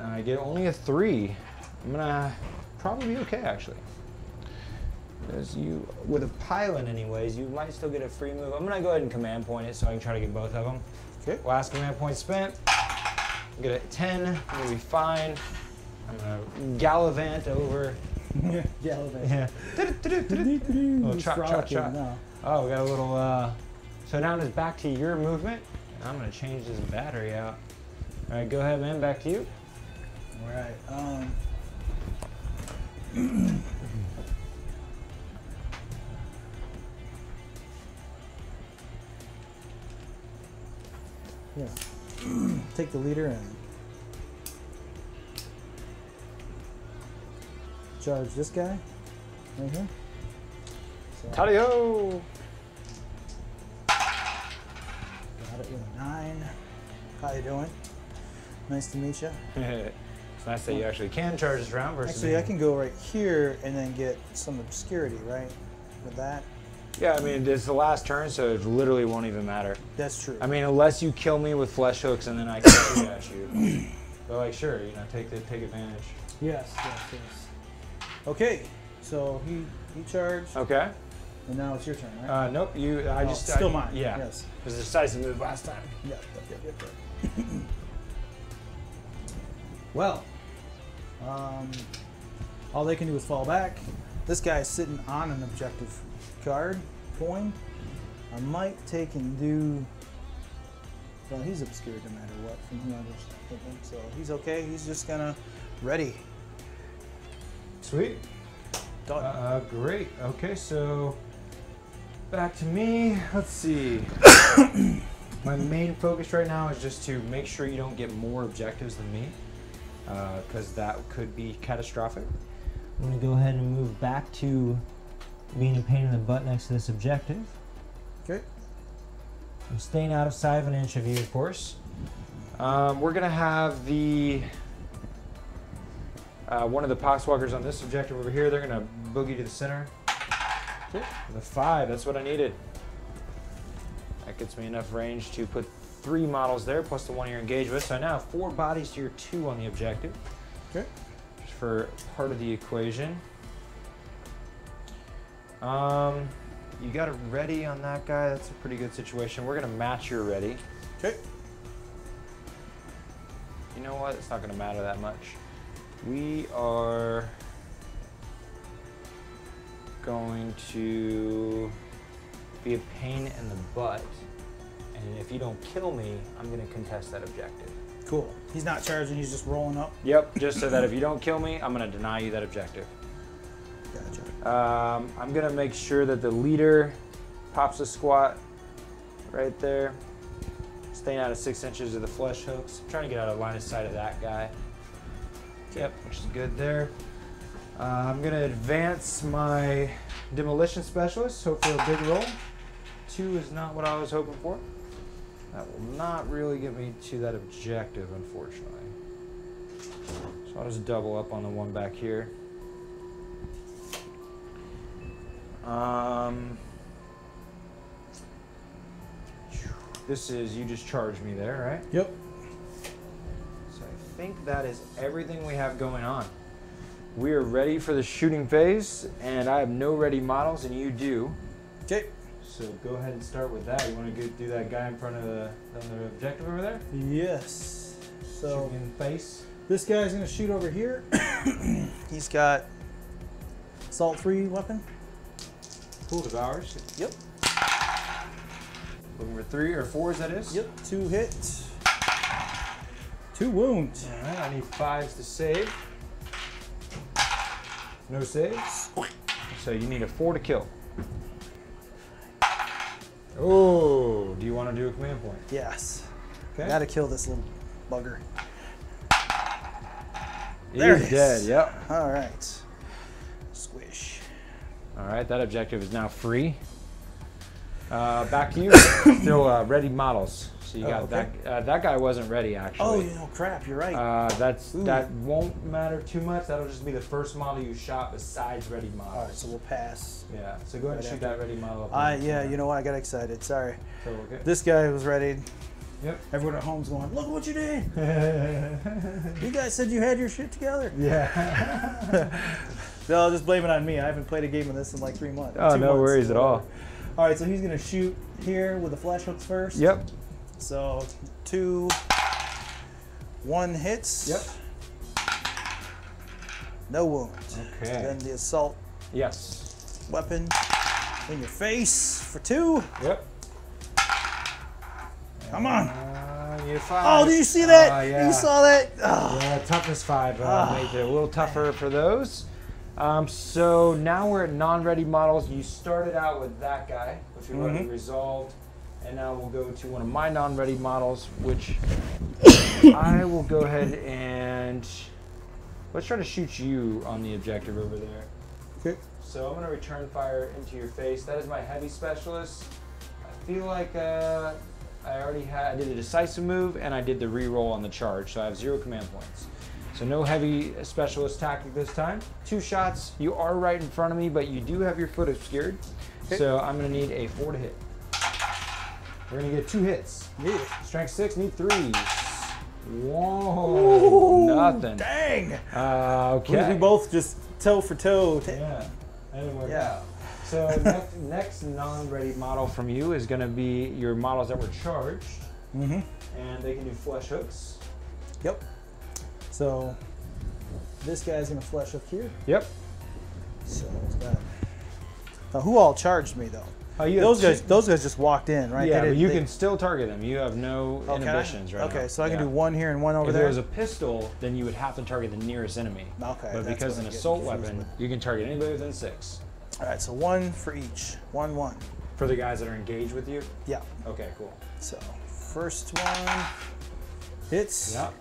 I get only a 3. I'm going to probably be okay, actually. Because you, with a pylon anyways, you might still get a free move. I'm going to go ahead and command point it so I can try to get both of them. Okay. Last command point spent. Get a 10. I'm going to be fine. I'm going to gallivant over. Gallivant. Yeah. Little trot, trot, trot. No. Oh, we got a little, so now it's back to your movement. And I'm gonna change this battery out. All right, go ahead, man, back to you. All right. Yeah. Take the leader and charge this guy right here. So, Tally-ho! got it with a 9. How you doing? Nice to meet you. It's nice that you actually can charge this round versus. Actually, I can go right here and then get some obscurity, right? With that. Yeah, I mean, it's the last turn, so it literally won't even matter. That's true. I mean, unless you kill me with flesh hooks and then I can shoot at you. But like, sure, you know, take advantage. Yes, yes, yes. Okay, so he charged, Okay. and now it's your turn, right? Nope. I just still mine. Yeah. Yes. It was a decisive move last time. Yep. Well, all they can do is fall back. This guy's sitting on an objective card, coin. I might take and do. Well, he's obscured no matter what from whoever's thinking, so he's okay. He's just gonna ready. Sweet. Done. Great. Okay, so back to me. Let's see. My main focus right now is just to make sure you don't get more objectives than me, because that could be catastrophic. I'm going to go ahead and move back to being a pain in the butt next to this objective. Okay. I'm staying out of sight of an inch of you, of course. We're going to have the one of the poxwalkers on this objective over here. They're going to boogie to the center. Okay. The 5, that's what I needed. That gets me enough range to put 3 models there, plus the one you're engaged with. So I now have 4 bodies to your 2 on the objective. Okay. Just for part of the equation. You got a ready on that guy. That's a pretty good situation. We're gonna match your ready. Okay. You know what? It's not gonna matter that much. We are going to be a pain in the butt, and if you don't kill me, I'm going to contest that objective. Cool. He's not charging, he's just rolling up. Yep, just so that if you don't kill me, I'm going to deny you that objective. Gotcha. I'm going to make sure that the leader pops a squat right there, staying out of 6 inches of the flesh hooks. I'm trying to get out of line of sight of that guy. Yep, which is good there. I'm going to advance my demolition specialist, hope for a big roll. 2 is not what I was hoping for. That will not really get me to that objective, unfortunately. So I'll just double up on the one back here. This is, you just charged me there, right? Yep. So I think that is everything we have going on. We are ready for the shooting phase, and I have no ready models, and you do. Okay. So go ahead and start with that. You want to go do that guy in front of the objective over there? Yes. So shoot me in the face. this guy's gonna shoot over here. He's got assault-free weapon. Cool, devours. Yep. Looking for 3 or 4s, that is? Yep. 2 hits. 2 wounds. All right, I need 5s to save. No saves. So you need a 4 to kill. Oh, do you want to do a command point? Yes. Okay. Gotta kill this little bugger. He's dead, yep. All right. Squish. All right, that objective is now free. Back to you. Still ready models. So you got that guy wasn't ready actually. Oh, you know, crap, you're right. That won't matter too much. That'll just be the first model you shot besides ready models. All right, so we'll pass. Yeah. So go ahead and shoot that ready model up. Yeah, you know what? I got excited. Sorry. So okay. This guy was ready. Yep. Everyone at home's going, look what you did. You guys said you had your shit together. Yeah. No, just blame it on me. I haven't played a game of this in like 3 months. Oh, no worries at all. All right, so he's gonna shoot here with the flash hooks first. Yep. So 2, 1 hits. Yep. No wound. Okay. Then the assault. Yes. Weapon in your face for 2. Yep. Come on. You have 5. Oh, did you see that? Yeah. You saw that? Oh. Yeah, toughness 5 made it a little tougher for those. So now we're at non-ready models. You started out with that guy, which we already resolved. And now we'll go to one of my non-ready models, which I will go ahead and let's try to shoot you on the objective over there. Okay. So I'm going to return fire into your face. That is my heavy specialist. I feel like I did a decisive move and I did the re-roll on the charge, so I have 0 command points. So no heavy specialist tactic this time. 2 shots. You are right in front of me, but you do have your foot obscured. Okay. So I'm going to need a 4 to hit. We're going to get 2 hits. Yeah. Strength 6, need 3s. Whoa, nothing. Dang. Okay. We both just toe for toe. Yeah, that didn't work out. So next non-ready model from you is going to be your models that were charged. And they can do flesh hooks. Yep. So this guy's going to flesh hook here. Yep. So now who all charged me though? Those guys just walked in, right? Yeah, but you can still target them. You have no inhibitions right now. Okay, so I can do 1 here and 1 over there. If it was a pistol, then you would have to target the nearest enemy. Okay. But because an assault weapon, you can target anybody within 6. All right, so 1 for each. 1, 1. For the guys that are engaged with you? Yeah. Okay, cool. So first one hits. Yep.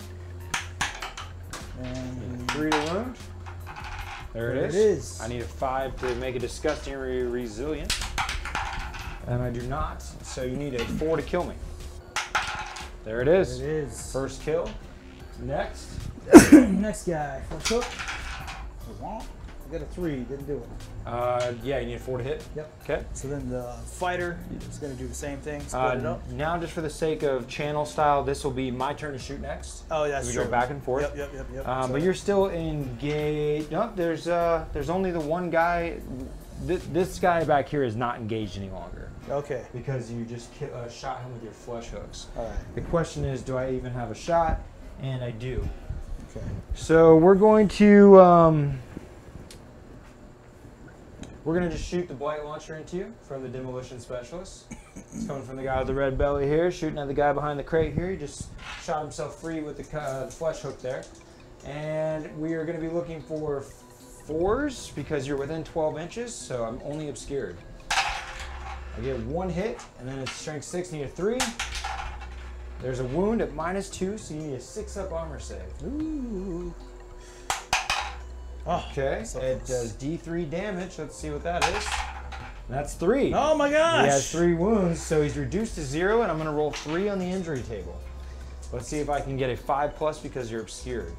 And 3 to wound. There it is. I need a 5 to make it disgustingly resilient. And I do not, so you need a 4 to kill me. There it is. There it is. First kill. Next. Next guy. Flesh hook. I got a 3, didn't do it. Yeah, you need a 4 to hit. Yep. Okay. So then the fighter is going to do the same thing. Split it up. Now, just for the sake of channel style, this will be my turn to shoot next. Oh, that's true. We go back and forth. Yep. But you're still engaged. No, there's only the one guy. This guy back here is not engaged any longer. Okay. Because you just shot him with your flesh hooks. All right. The question is, do I even have a shot? And I do. Okay. So we're going to just shoot the blight launcher into you from the demolition specialist. It's coming from the guy with the red belly here, shooting at the guy behind the crate here. He just shot himself free with the flesh hook there. And we are going to be looking for 4s because you're within 12 inches, so I'm only obscured. I get 1 hit, and then it's strength 6, need a 3. There's a wound at -2, so you need a 6-up armor save. Ooh. Oh, okay, so it does D3 damage. Let's see what that is. That's 3. Oh my gosh! He has 3 wounds, so he's reduced to 0, and I'm going to roll 3 on the injury table. Let's see if I can get a 5+ because you're obscured.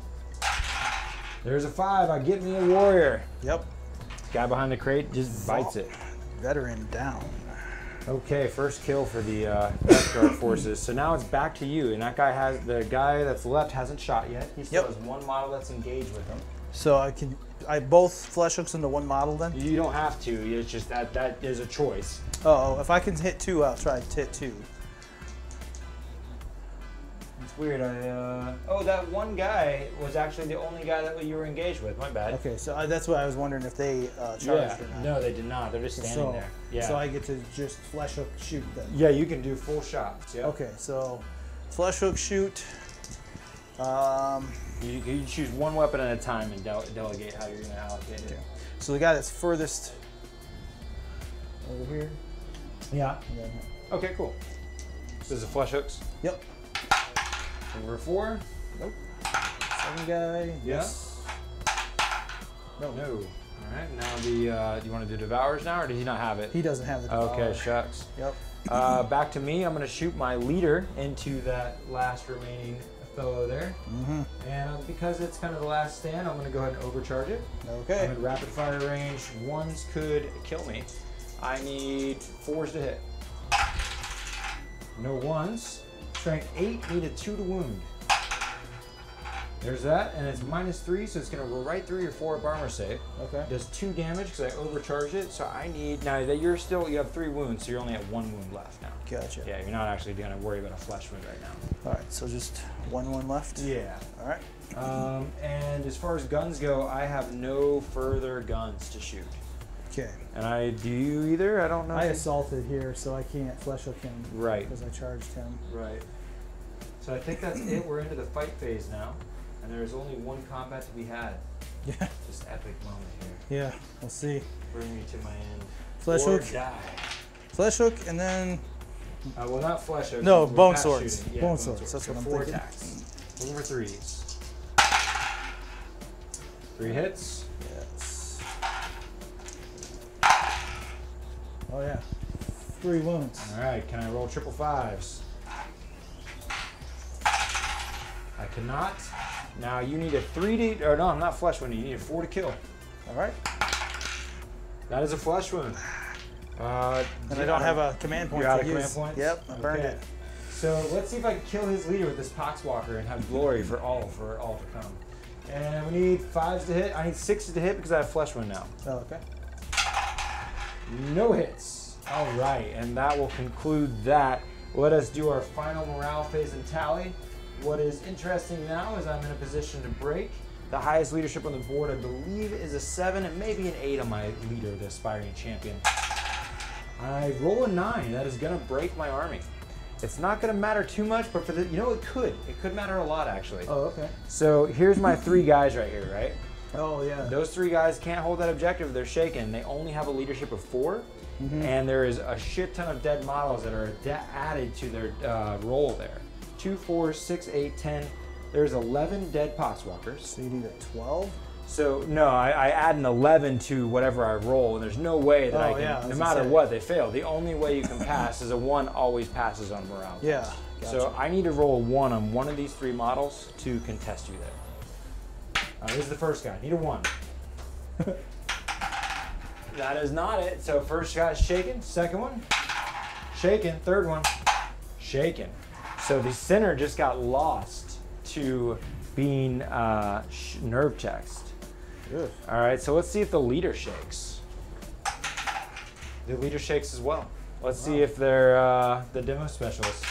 There's a 5. I get me a warrior. Yep. Guy behind the crate just bites it. Veteran down. Okay, first kill for the Death Guard forces. So now it's back to you, and the guy that's left hasn't shot yet. He still has 1 model that's engaged with him. So I both flesh hooks into 1 model then? You don't have to. It's just that is a choice. Oh, if I can hit 2, I'll try to hit 2. It's weird. Oh, that one guy was actually the only guy that you were engaged with. My bad. Okay, so that's what I was wondering if they charged or not. No, they did not. They're just standing there. Yeah. So I get to just flesh hook shoot then. Yeah, you can do full shots. Yeah. Okay, so flesh hook shoot. You choose 1 weapon at a time and delegate how you're going to allocate it. So the guy that's furthest over here. Yeah. Okay, cool. This is the flesh hooks. Yep. Number 4. Nope. Second guy. Yeah. Yes. No. No. All right, now the, do you want to do Devours now, or does he not have it? He doesn't have the Devourer. Okay, shucks. Yep. Back to me. I'm going to shoot my leader into that last remaining fellow there. And because it's kind of the last stand, I'm going to go ahead and overcharge it. Okay. I'm in rapid fire range. Ones could kill me. I need 4s to hit. No ones. Strength 8, need a 2 to wound. There's that, and it's -3, so it's going to go right through your 4-up armor save. Okay. Does 2 damage because I overcharged it, so I need, now that you have 3 wounds, so you're only at 1 wound left now. Gotcha. Yeah, you're not actually going to worry about a flesh wound right now. All right, so just 1 wound left? Yeah. All right. And as far as guns go, I have no further guns to shoot. Okay. And do you either? I don't know. I assaulted here, so I can't flesh hook him. Right. Because I charged him. Right. So I think that's it. We're into the fight phase now. And there's only one combat to be had. Yeah. Just epic moment here. Yeah, we'll see. Bring me to my end. Flesh or hook. Die. Flesh hook, and then... Well, not flesh hook. No, we're bone past swords. shooting. Yeah, bone swords. That's so what I'm 4 thinking. attacks. Looking for 3s. 3 hits. Yes. Oh, yeah. 3 wounds. All right, can I roll triple 5s? I cannot. Now you need a 3 to, or no, I'm not flesh wounding. You need a 4 to kill. All right. That is a flesh wound. And I don't have a command point You're out to of use. command points? Yep, I burned it. So let's see if I can kill his leader with this Poxwalker and have glory for all to come. And we need 5s to hit. I need 6s to hit because I have flesh wound now. Oh, okay. No hits. All right, and that will conclude that. Let us do our final morale phase and tally. What is interesting now is I'm in a position to break. The highest leadership on the board, I believe, is a 7 and maybe an 8 on my leader, the aspiring champion. I roll a 9. That is going to break my army. It's not going to matter too much, but for the, you know, it could matter a lot actually. Oh, okay. So here's my 3 guys right here, right? Oh, yeah. Those 3 guys can't hold that objective. They're shaken. They only have a leadership of 4. And there is a shit ton of dead models that are added to their roll there. 2, 4, 6, 8, 10. There's 11 dead Poxwalkers. So you need a 12? So no, I add an 11 to whatever I roll, and there's no way that I can, no matter what, they fail. The only way you can pass is a 1 always passes on morale. Yeah. Gotcha. So I need to roll a 1 on one of these 3 models to contest you there. This is the first guy. I need a 1. That is not it. So first guy's shaken. Second one, shaken. Third one, shaken. So the center just got lost to being nerve checks. Good. All right, so let's see if the leader shakes. The leader shakes as well. Let's see if they're the demo specialist.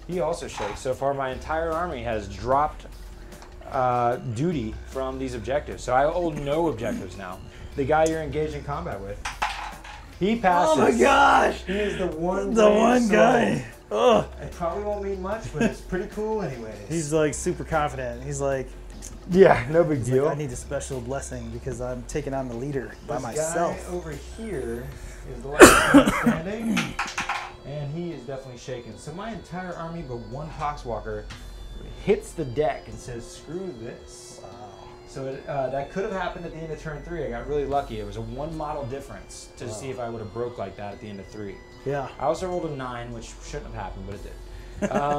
He also shakes. So far, my entire army has dropped duty from these objectives. So I hold no objectives now. The guy you're engaged in combat with, he passes. Oh my gosh! He is the one. The one guy. Ugh. It probably won't mean much, but it's pretty cool anyways. He's like super confident. He's like, yeah, no big deal. like, I need a special blessing because I'm taking on the leader by myself. This guy over here is the last man standing, and he is definitely shaken. So my entire army, but 1 Poxwalker, hits the deck and says, "Screw this." Wow. So that could have happened at the end of turn 3. I got really lucky. It was a 1 model difference to see if I would have broke like that at the end of 3. Yeah. I also rolled a 9, which shouldn't have happened, but it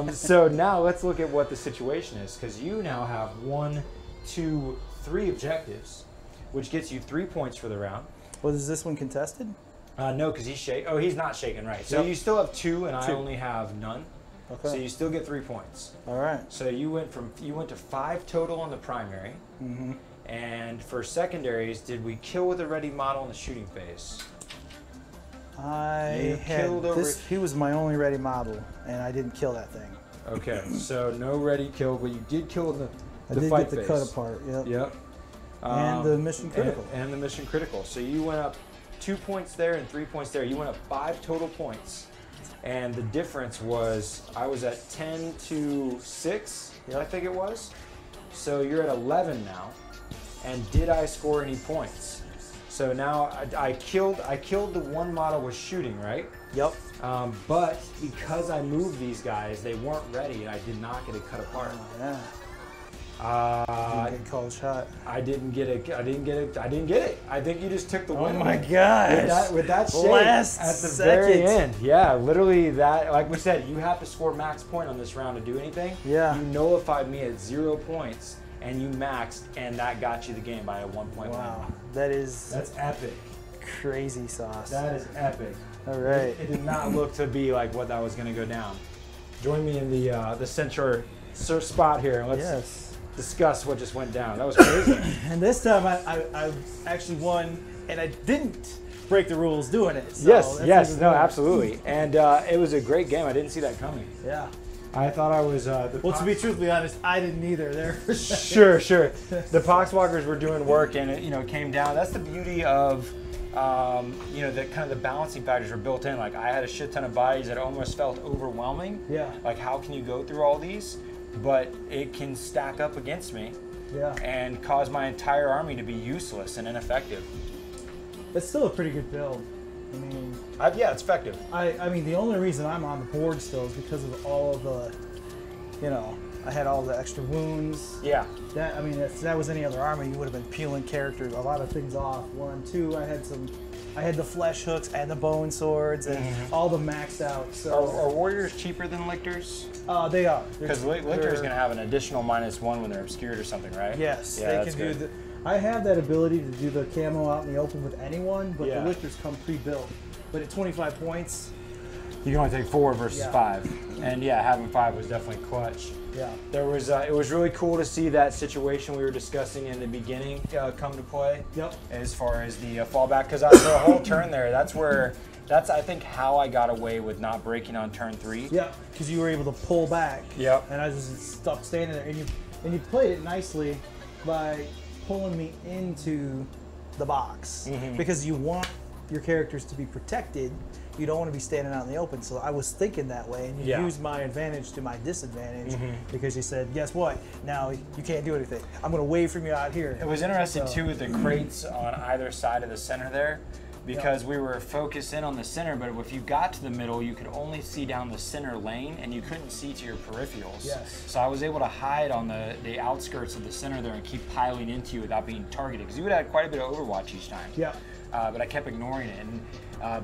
did. So now let's look at what the situation is, because you now have 1, 2, 3 objectives, which gets you 3 points for the round. Well, is this one contested? No, because he's shaken. Oh, he's not shaken, right? So you still have 2, and I only have none. Okay. So you still get 3 points. All right. So you went to 5 total on the primary. And for secondaries, did we kill with a ready model in the shooting phase? I had this. He was my only ready model, and I didn't kill that thing. Okay, so no ready kill, but you did kill the I fight did get the cut apart. Yep. Yep. And the mission critical. And the mission critical. So you went up 2 points there and 3 points there. You went up 5 total points. And the difference was I was at 10 to 6, I think it was. So you're at 11 now. And did I score any points? So now I killed the 1 model with shooting, right? Yep. But because I moved these guys, they weren't ready, and I did not get it cut apart. Yeah. Get called shot. I didn't get it. I didn't get it. I didn't get it. I think you just took the win. Oh my gosh! With that shake Last at the second. very end. Yeah, literally that. Like we said, you have to score max point on this round to do anything. Yeah. You nullified me at 0 points, and you maxed, and that got you the game by a 1 point win. Wow, that's epic. Crazy sauce. That is epic. All right. It did not look to be like what that was going to go down. Join me in the center spot here, and let's discuss what just went down. That was crazy. And this time I actually won, and I didn't break the rules doing it. So yes, no, absolutely. And it was a great game. I didn't see that coming. Yeah. I thought I was. Well, to be truthfully honest, I didn't either. There. Sure. The Poxwalkers were doing work, and it came down. That's the beauty of the kind of the balancing factors were built in. Like I had a shit ton of bodies that almost felt overwhelming. Yeah. Like how can you go through all these? But it can stack up against me. Yeah. And cause my entire army to be useless and ineffective. It's still a pretty good build. I mean, yeah, it's effective. I mean, the only reason I'm on the board still is because of all of the, I had all the extra wounds. Yeah. That, I mean, if that was any other army, you would have been peeling characters, a lot of things off. 1, 2, I had the flesh hooks and the bone swords and all the maxed out. So Are warriors cheaper than lictors? They are. Because lictor's going to have an additional -1 when they're obscured or something, right? Yes, yeah, they can do. I have that ability to do the camo out in the open with anyone, but Yeah. the lictors come pre-built. But at 25 points, You can only take 4 versus Yeah. 5. And yeah, having 5 was definitely clutch. yeah. There was, it was really cool to see that situation we were discussing in the beginning come to play. Yep. As far as the fallback, because for a whole turn there, that's I think how I got away with not breaking on turn 3. Yeah, because you were able to pull back. Yep. And I was just stuck standing there, and you played it nicely by pulling me into the box because you want your characters to be protected. You don't want to be standing out in the open. So I was thinking that way, and you used my advantage to my disadvantage because you said, guess what? Now you can't do anything. I'm going to wave from you out here. It was interesting too with the crates on either side of the center there, because we were focused in on the center, but if you got to the middle, you could only see down the center lane and you couldn't see to your peripherals. Yes. So I was able to hide on the outskirts of the center there and keep piling into you without being targeted, because you would have quite a bit of overwatch each time. Yeah. But I kept ignoring it, and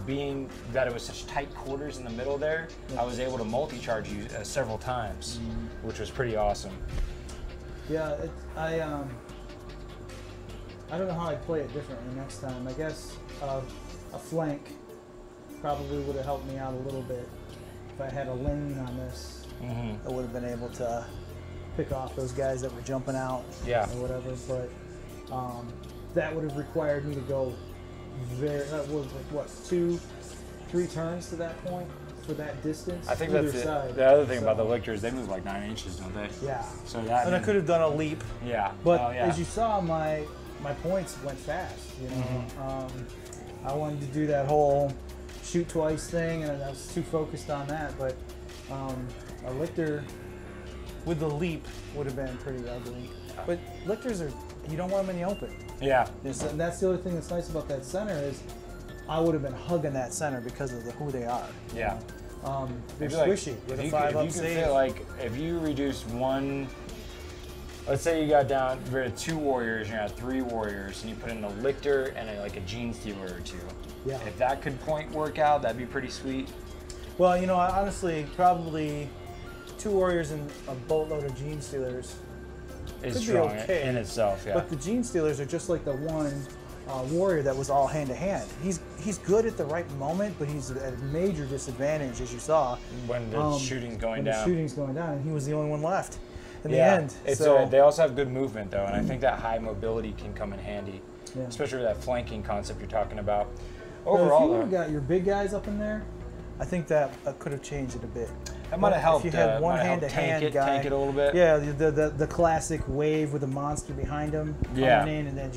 being that it was such tight quarters in the middle there, I was able to multi-charge you several times, which was pretty awesome. Yeah, I don't know how I'd play it differently next time. I guess a flank probably would have helped me out a little bit. If I had a lane on this, I would have been able to pick off those guys that were jumping out or whatever. But that would have required me to go what, 2, 3 turns to that point for that distance. I think that's the other thing about the lictors. They move like 9 inches, don't they? Yeah. So that. And I could have done a leap. Yeah. But as you saw, my points went fast. I wanted to do that whole shoot twice thing, and I was too focused on that. But a lictor with the leap would have been pretty ugly. But lictors you don't want them in the open. Yeah. And that's the other thing that's nice about that center is I would have been hugging that center because of who they are. Yeah. They're squishy with a 5-up save. If you reduce one, let's say you got down rid of 2 warriors, you had 3 warriors, and you put in a lictor and like a gene stealer or 2. Yeah. If that could work out, that'd be pretty sweet. Well, I honestly probably 2 warriors and a boatload of gene stealers is strong in itself. Yeah. But the gene stealers are just like the one warrior that was all hand to hand. He's good at the right moment, but he's at a major disadvantage, as you saw. When the shooting's going down. The shooting's going down, and he was the only one left in the end. So they also have good movement, though, and I think that high mobility can come in handy, especially with that flanking concept you're talking about. Overall, if you would have got your big guys up in there, I think that could have changed it a bit. That might have helped. If you had one hand-to-hand guy, tank it a little bit. Yeah, the classic wave with a monster behind him coming in, and then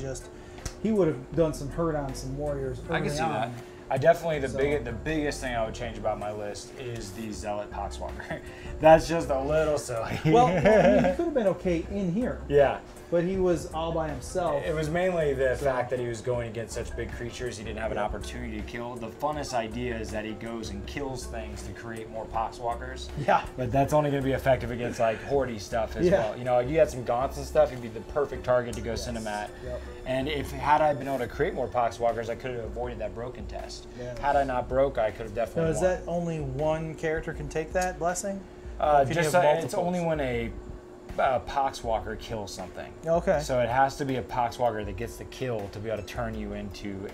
he would have done some hurt on some warriors. I can see that. I definitely, the biggest thing I would change about my list is the Zealot Poxwalker. That's just a little silly. Well, I mean, he could have been okay in here. Yeah. But he was all by himself. It was mainly the fact that he was going against such big creatures he didn't have an opportunity to kill. The funnest idea is that he goes and kills things to create more Poxwalkers. Yeah. But that's only going to be effective against like horde stuff as well. You know, like you had some gaunts and stuff, he'd be the perfect target to go send him at. Yep. And had I been able to create more Poxwalkers, I could have avoided that broken test. Yeah. Had I not broke, I could have definitely won. That only one character can take that blessing? It's only when a Poxwalker kills something. Okay. So it has to be a Poxwalker that gets the kill to be able to turn you into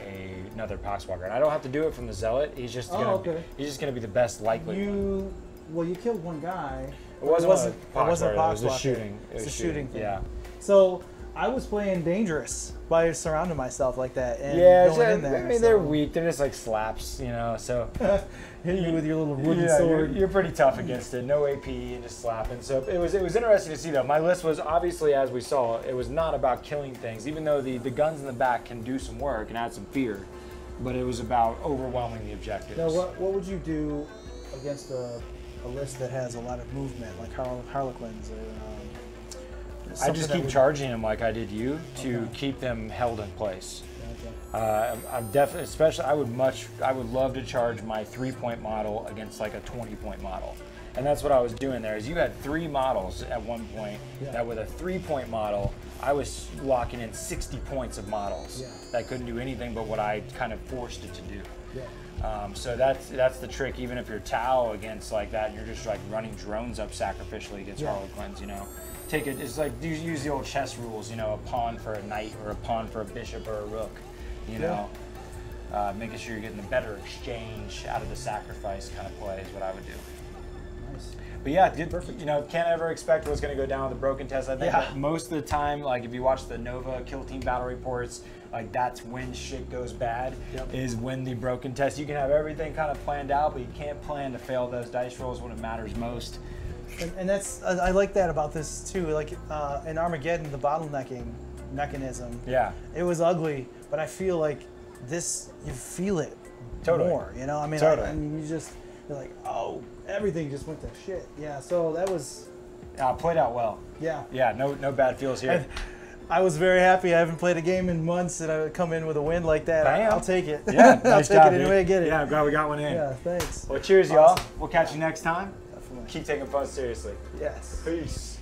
another Poxwalker. And I don't have to do it from the Zealot. He's just gonna be the best likely. You killed one guy. It wasn't a Poxwalker. It was a shooting. It's a shooting thing. Yeah. So I was playing dangerous by surrounding myself like that and going in there. I mean, they're weak. They're just like slaps, you know. So hit you with your little wooden sword. You're pretty tough against it. No AP and just slapping. So it was interesting to see though. My list was obviously, as we saw, it was not about killing things. Even though the guns in the back can do some work and add some fear, but it was about overwhelming the objectives. Now, what would you do against a list that has a lot of movement, like Harlequins or? I just keep charging them like I did you to keep them held in place. I'm definitely, especially, I would love to charge my 3-point model against like a 20-point model, and that's what I was doing there. Is you had 3 models at one point that with a 3-point model, I was locking in 60 points of models that couldn't do anything but what I kind of forced it to do. So that's the trick. Even if you're Tau against like that, and you're just like running drones up sacrificially against Harlequins, you know. It's like use the old chess rules, you know, a pawn for a knight or a pawn for a bishop or a rook, you know, making sure you're getting the better exchange out of the sacrifice kind of play is what I would do. Nice. But yeah, perfect. You know, can't ever expect what's going to go down with the broken test. I think that most of the time, like if you watch the Nova Kill Team battle reports, like that's when shit goes bad, is when the broken test. You can have everything kind of planned out, but you can't plan to fail those dice rolls when it matters most. And that's, I like that about this too. Like in Armageddon, the bottlenecking mechanism. Yeah. It was ugly, but I feel like this, you feel it more. You know, I mean, you're like, oh, everything just went to shit. Yeah. So that was. Played out well. Yeah. Yeah. No bad feels here. And I was very happy. I haven't played a game in months, and I would come in with a win like that. I'll take it. Yeah. I'll nice take job, it any way I get it. Yeah. I'm glad we got one in. Yeah. Thanks. Well, cheers, y'all. We'll catch you next time. Keep taking fun seriously. Yes. Peace.